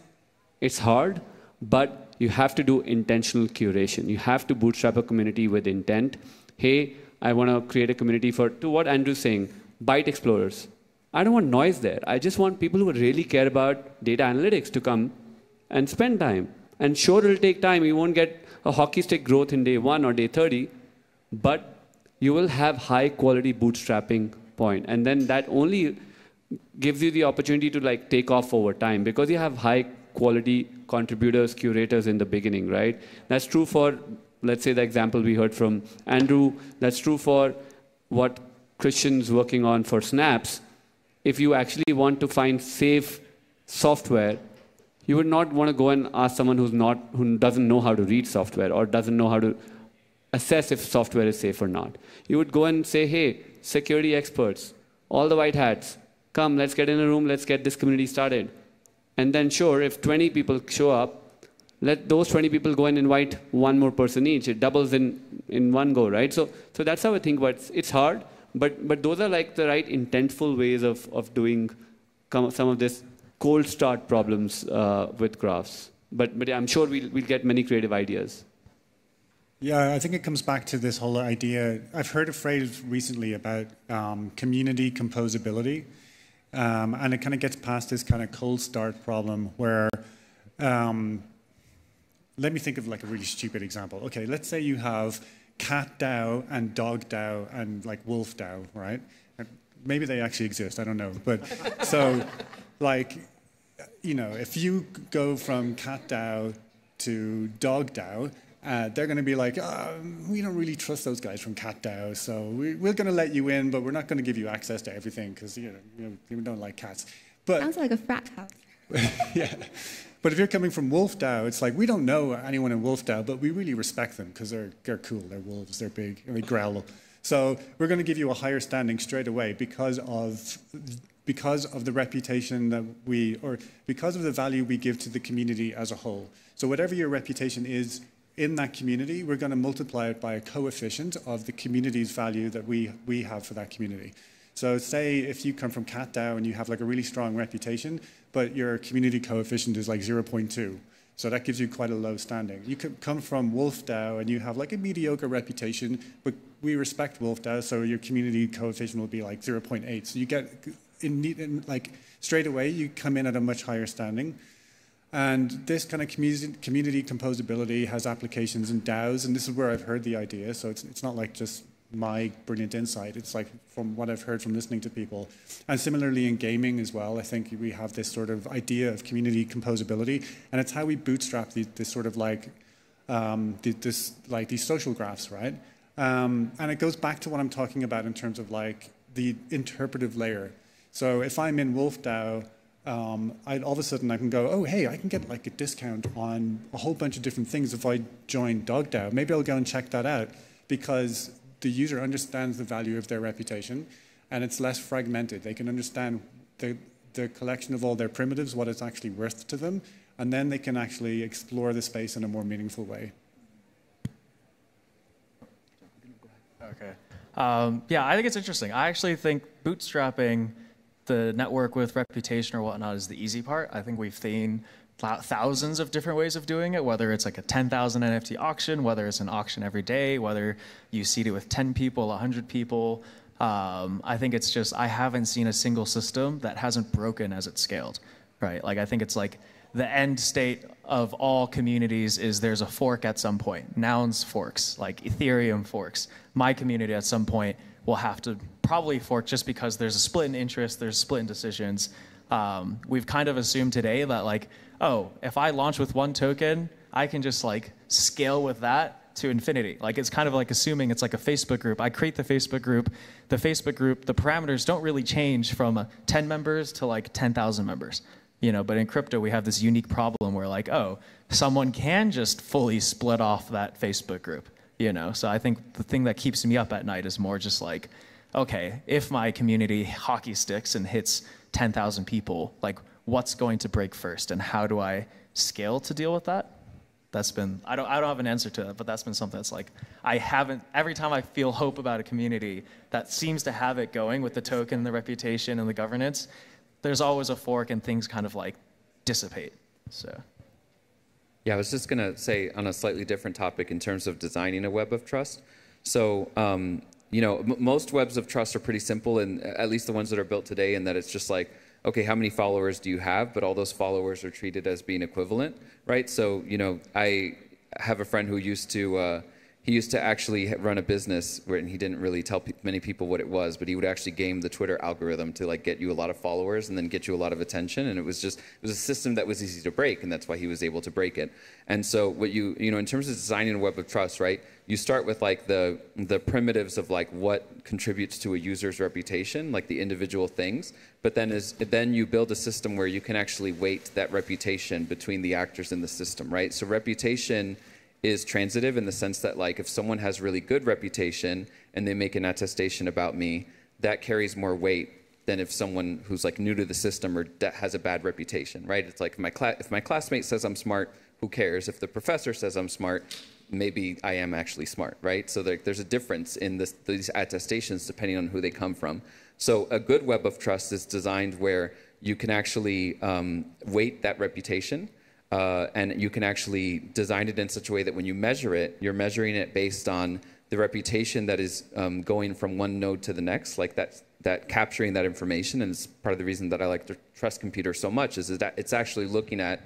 it's hard, but you have to do intentional curation. You have to bootstrap a community with intent. Hey, I want to create a community to what Andrew's saying, byte explorers. I don't want noise there. I just want people who really care about data analytics to come and spend time. And sure, it'll take time. You won't get a hockey stick growth in day 1 or day 30, but you will have high quality bootstrapping point. And then that only gives you the opportunity to like take off over time because you have high quality contributors, curators in the beginning, right? That's true for, let's say, the example we heard from Andrew. That's true for what Christian's working on for Snaps. If you actually want to find safe software, you would not want to go and ask someone who doesn't know how to read software or doesn't know how to assess if software is safe or not. You would go and say, hey, security experts, all the white hats, come, let's get in a room, let's get this community started. And then sure, if 20 people show up, let those 20 people go and invite one more person each. It doubles in one go, right? So that's how I think about it. It's hard, but those are like the right intentful ways of doing some of this cold start problems with graphs. But I'm sure we'll get many creative ideas. Yeah, I think it comes back to this whole idea. I've heard a phrase recently about community composability. And it kind of gets past this kind of cold start problem where let me think of like a really stupid example. Okay, let's say you have cat DAO and dog DAO and like wolf DAO, right? Maybe they actually exist, I don't know. But so like, you know, if you go from cat DAO to dog DAO, they're going to be like, we don't really trust those guys from cat DAO, so we're going to let you in, but we're not going to give you access to everything because you don't like cats. But sounds like a frat house. yeah. But if you're coming from Wolf DAO, it's like, we don't know anyone in Wolf DAO, but we really respect them because they're cool, they're wolves, they're big, and they growl. So we're going to give you a higher standing straight away because of the reputation that because of the value we give to the community as a whole. So whatever your reputation is in that community, we're going to multiply it by a coefficient of the community's value that we have for that community. So say if you come from Cat DAO and you have like a really strong reputation, but your community coefficient is like 0.2. So that gives you quite a low standing. You could come from Wolf DAO and you have like a mediocre reputation, but we respect Wolf DAO, so your community coefficient will be like 0.8. So you get, like straight away, you come in at a much higher standing. And this kind of community composability has applications in DAOs, and this is where I've heard the idea. So it's not like just my brilliant insight. It's like from what I've heard from listening to people. And similarly in gaming as well, I think we have this sort of idea of community composability, and it's how we bootstrap this sort of like these social graphs, right? And it goes back to what I'm talking about in terms of like the interpretive layer. So if I'm in Wolf DAO, all of a sudden I can go, oh, hey, I can get like a discount on a whole bunch of different things if I join Dog DAO. Maybe I'll go and check that out because the user understands the value of their reputation and it's less fragmented. They can understand the collection of all their primitives, what it's actually worth to them, and then they can actually explore the space in a more meaningful way. Okay. Yeah, I think it's interesting. I actually think bootstrapping the network with reputation or whatnot is the easy part. I think we've seen thousands of different ways of doing it, whether it's like a 10,000 NFT auction, whether it's an auction every day, whether you seed it with 10 people, 100 people. I think it's just, I haven't seen a single system that hasn't broken as it scaled, right? Like I think it's like the end state of all communities is there's a fork at some point. Nouns forks, like Ethereum forks. My community at some point will have to probably fork just because there's a split in interest, there's a split in decisions. We've kind of assumed today that like, oh, if I launch with one token, I can just like scale with that to infinity. Like it's kind of like assuming it's like a Facebook group. I create the Facebook group, the parameters don't really change from 10 members to like 10,000 members. You know, but in crypto, we have this unique problem where like, oh, someone can just fully split off that Facebook group, you know? So I think the thing that keeps me up at night is more just like, okay, if my community hockey sticks and hits 10,000 people, like what's going to break first and how do I scale to deal with that? That's been, I don't have an answer to that, but that's been something that's like, every time I feel hope about a community that seems to have it going with the token, the reputation, and the governance, there's always a fork and things kind of like dissipate, so. Yeah, I was just gonna say on a slightly different topic in terms of designing a web of trust. So, you know, most webs of trust are pretty simple, and at least the ones that are built today, in that it's just like, okay, how many followers do you have? But all those followers are treated as being equivalent, right? So, you know, I have a friend who used to actually run a business where, and he didn't really tell many people what it was, but he would actually game the Twitter algorithm to like get you a lot of followers and then get you a lot of attention. And it was a system that was easy to break, and that's why he was able to break it. And so what you know, in terms of designing a web of trust, right? You start with like the primitives of like what contributes to a user's reputation, like the individual things. But then you build a system where you can actually weight that reputation between the actors in the system, right? So reputation is transitive in the sense that like if someone has really good reputation and they make an attestation about me, that carries more weight than if someone who's like new to the system or has a bad reputation, right? It's like if my classmate says I'm smart, who cares? If the professor says I'm smart, maybe I am actually smart, right? So there's a difference in these attestations depending on who they come from. So a good web of trust is designed where you can actually weight that reputation. And you can actually design it in such a way that when you measure it, you're measuring it based on the reputation that is going from one node to the next, like that capturing that information. And it's part of the reason that I like the trust computer so much is that it's actually looking at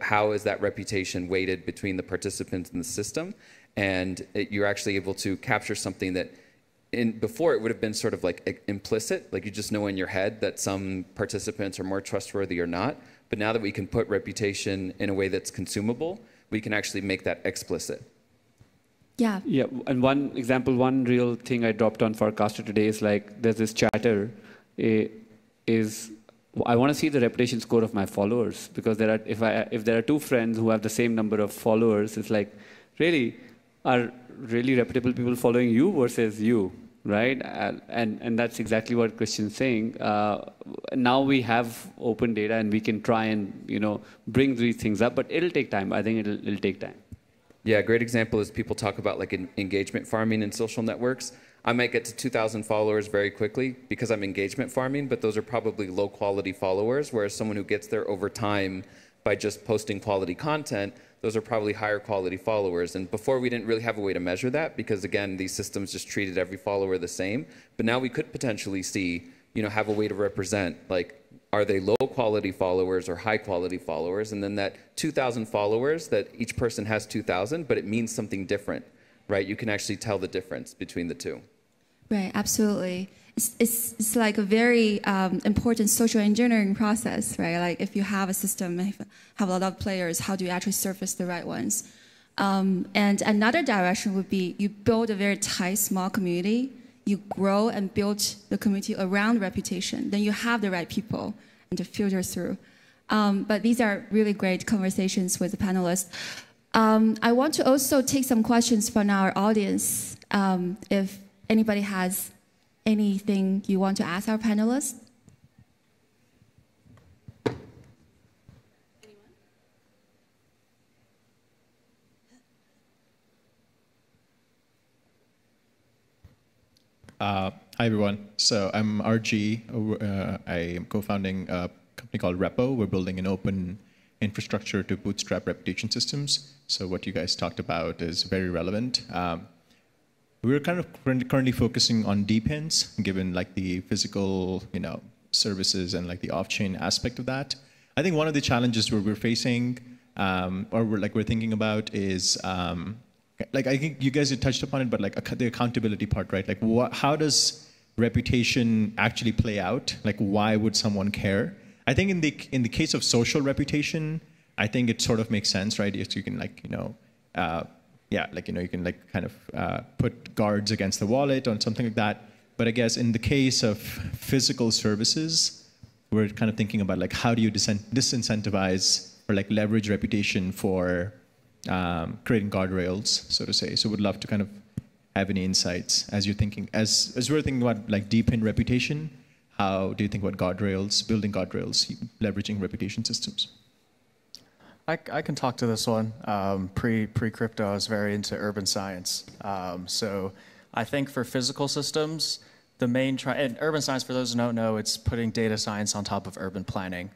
how is that reputation weighted between the participants in the system? And you're actually able to capture something that before it would have been sort of like implicit, like you just know in your head that some participants are more trustworthy or not. But now that we can put reputation in a way that's consumable, we can actually make that explicit. Yeah, and one example, one real thing I dropped on Forecaster today is like, there's this chatter, I want to see the reputation score of my followers, because if there are two friends who have the same number of followers, it's like, really, are really reputable people following you versus you, right? And that's exactly what Christian's saying. Now we have open data and we can try and bring these things up, but it'll take time. I think it'll take time. Yeah, a great example is people talk about like engagement farming in social networks. I might get to 2,000 followers very quickly because I'm engagement farming, but those are probably low quality followers, whereas someone who gets there over time by just posting quality content, those are probably higher quality followers. And before we didn't really have a way to measure that because again, these systems just treated every follower the same. But now we could potentially see, have a way to represent, like, are they low quality followers or high quality followers? And then that 2,000 followers, that each person has 2,000, but it means something different, right? You can actually tell the difference between the two. Right, absolutely. It's like a very important social engineering process, right? Like if you have a system, have a lot of players, how do you actually surface the right ones? And another direction would be you build a very tight, small community. You grow and build the community around reputation. Then you have the right people and to filter through. But these are really great conversations with the panelists. I want to also take some questions from our audience. If anybody has anything you want to ask our panelists? Hi, everyone. So I'm RG. I am co-founding a company called Repo. We're building an open infrastructure to bootstrap reputation systems. So what you guys talked about is very relevant. We're kind of currently focusing on DPINs, given like the physical, services and like the off-chain aspect of that. I think one of the challenges we're facing, or we're thinking about, is like I think you guys had touched upon it, but like the accountability part, right? Like how does reputation actually play out? Like why would someone care? I think in the case of social reputation, I think it sort of makes sense, right? If you can you can like kind of put guards against the wallet or something like that. But I guess in the case of physical services, we're kind of thinking about like how do you disincentivize or like leverage reputation for creating guardrails, so to say. So would love to kind of have any insights as you're thinking, as we're thinking about like deepen reputation. How do you think about guardrails, building guardrails, leveraging reputation systems? I can talk to this one. Pre-crypto, I was very into urban science. So I think for physical systems, the main and urban science, for those who don't know, it's putting data science on top of urban planning.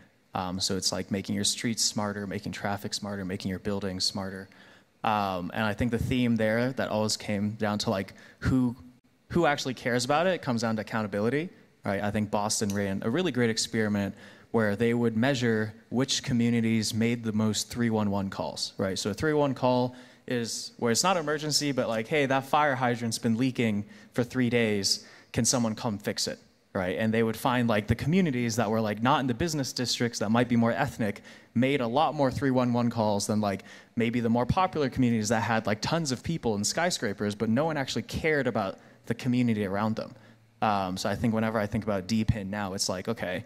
So it's like making your streets smarter, making traffic smarter, making your buildings smarter. And I think the theme there that always came down to like who actually cares about it comes down to accountability. Right? I think Boston ran a really great experiment where they would measure which communities made the most 311 calls, right? So a 311 call is where it's not emergency, but like, hey, that fire hydrant's been leaking for 3 days. Can someone come fix it, right? And they would find like the communities that were like not in the business districts that might be more ethnic made a lot more 311 calls than like maybe the more popular communities that had like tons of people and skyscrapers, but no one actually cared about the community around them. So I think whenever I think about DPIN now, it's like, okay,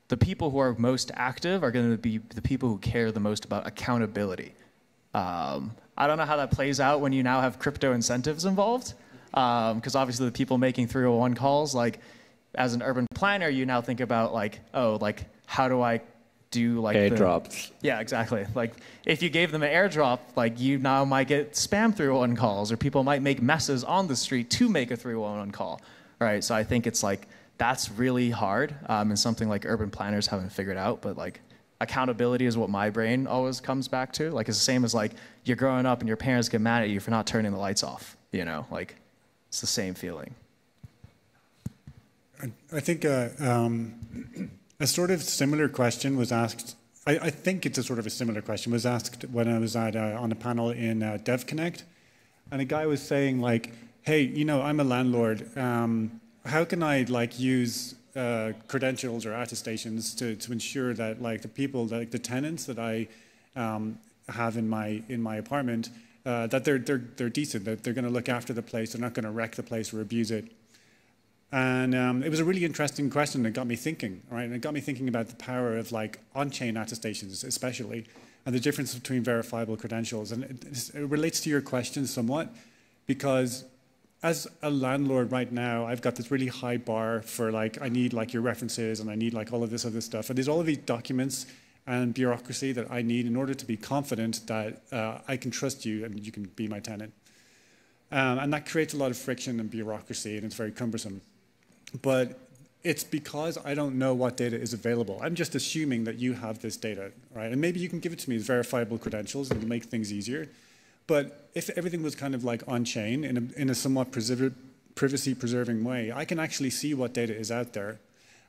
the people who are most active are going to be the people who care the most about accountability. I don't know how that plays out when you now have crypto incentives involved, because obviously the people making 301 calls, like as an urban planner, you now think about like, oh, like how do I do like airdrops? Yeah, exactly. Like if you gave them an airdrop, like you now might get spam 301 calls, or people might make messes on the street to make a 301 call. Right, so I think it's like that's really hard and something like urban planners haven't figured out. But like accountability is what my brain always comes back to. Like it's the same as like you're growing up and your parents get mad at you for not turning the lights off. Like it's the same feeling. I think a sort of similar question was asked I think it's a sort of a similar question. It was asked when I was on a panel in DevConnect, and a guy was saying like, "Hey, you know, I'm a landlord. How can I like use credentials or attestations to ensure that like the people, like the tenants that I have in my apartment, that they're decent, that they're going to look after the place, they're not going to wreck the place or abuse it." And it was a really interesting question that got me thinking, right? And it got me thinking about the power of like on-chain attestations, especially, and the difference between verifiable credentials. And it relates to your question somewhat, because as a landlord right now, I've got this really high bar for like, I need like your references and I need like all of this other stuff. And there's all of these documents and bureaucracy that I need in order to be confident that I can trust you and you can be my tenant. And that creates a lot of friction and bureaucracy, and it's very cumbersome. But it's because I don't know what data is available. I'm just assuming that you have this data, right? And maybe you can give it to me as verifiable credentials and it'll make things easier. But if everything was kind of like on-chain in a somewhat privacy-preserving way, I can actually see what data is out there.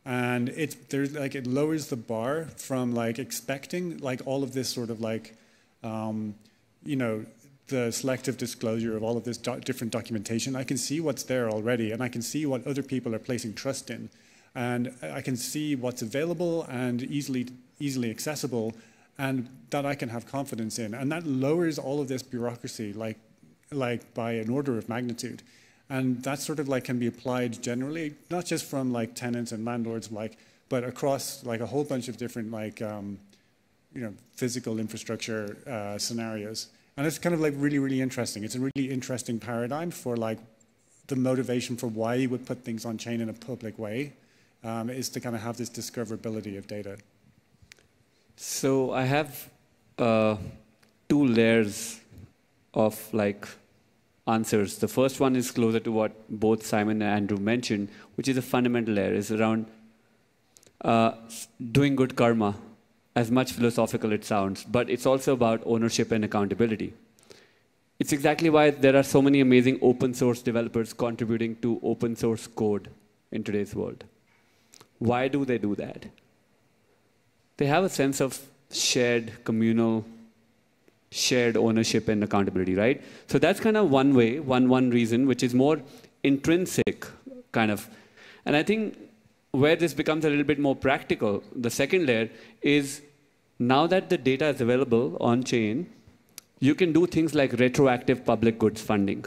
And it lowers the bar from like expecting like all of this sort of like, you know, the selective disclosure of all of this different documentation. I can see what's there already, and I can see what other people are placing trust in. And I can see what's available and easily accessible, and that I can have confidence in. And that lowers all of this bureaucracy like by an order of magnitude. And that sort of like can be applied generally, not just from like tenants and landlords, like, but across like a whole bunch of different like, you know, physical infrastructure scenarios. And it's kind of like really, really interesting. It's a really interesting paradigm for like the motivation for why you would put things on chain in a public way, is to kind of have this discoverability of data. So I have 2 layers of like answers. The first one is closer to what both Simon and Andrew mentioned, which is a fundamental layer, is around doing good karma. As much philosophical it sounds, but it's also about ownership and accountability. It's exactly why there are so many amazing open source developers contributing to open source code in today's world. Why do they do that? They have a sense of shared communal, shared ownership and accountability, right? So that's kind of one way, one reason, which is more intrinsic kind of. And I think where this becomes a little bit more practical, the second layer is now that the data is available on chain, you can do things like retroactive public goods funding.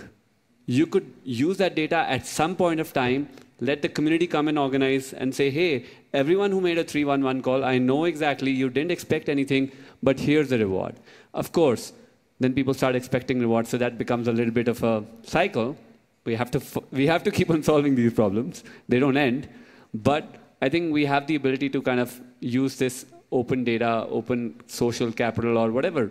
You could use that data at some point of time, let the community come and organize and say, hey, everyone who made a 311 call, I know exactly you didn't expect anything, but here's the reward. Of course, then people start expecting rewards, so that becomes a little bit of a cycle. We have to keep on solving these problems. They don't end. But I think we have the ability to kind of use this open data, open social capital, or whatever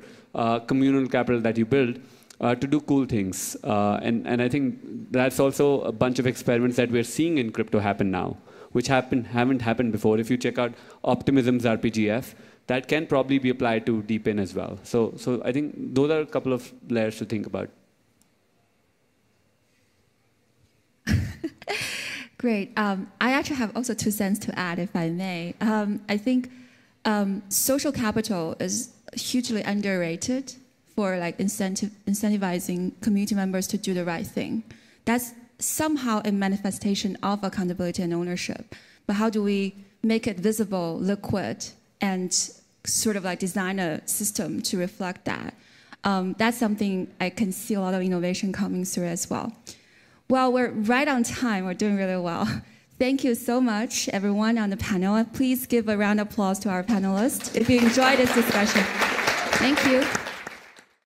communal capital that you build to do cool things. And I think that's also a bunch of experiments that we're seeing in crypto happen now, which haven't happened before. If you check out Optimism's RPGF, that can probably be applied to Deepin as well. So I think those are a couple of layers to think about. Great. I actually have also 2 cents to add, if I may. I think social capital is hugely underrated for like incentivizing community members to do the right thing. That's somehow a manifestation of accountability and ownership. But how do we make it visible, liquid, and sort of like design a system to reflect that? That's something I can see a lot of innovation coming through as well. Well, we're right on time. We're doing really well. Thank you so much, everyone on the panel. Please give a round of applause to our panelists if you enjoyed this discussion. Thank you.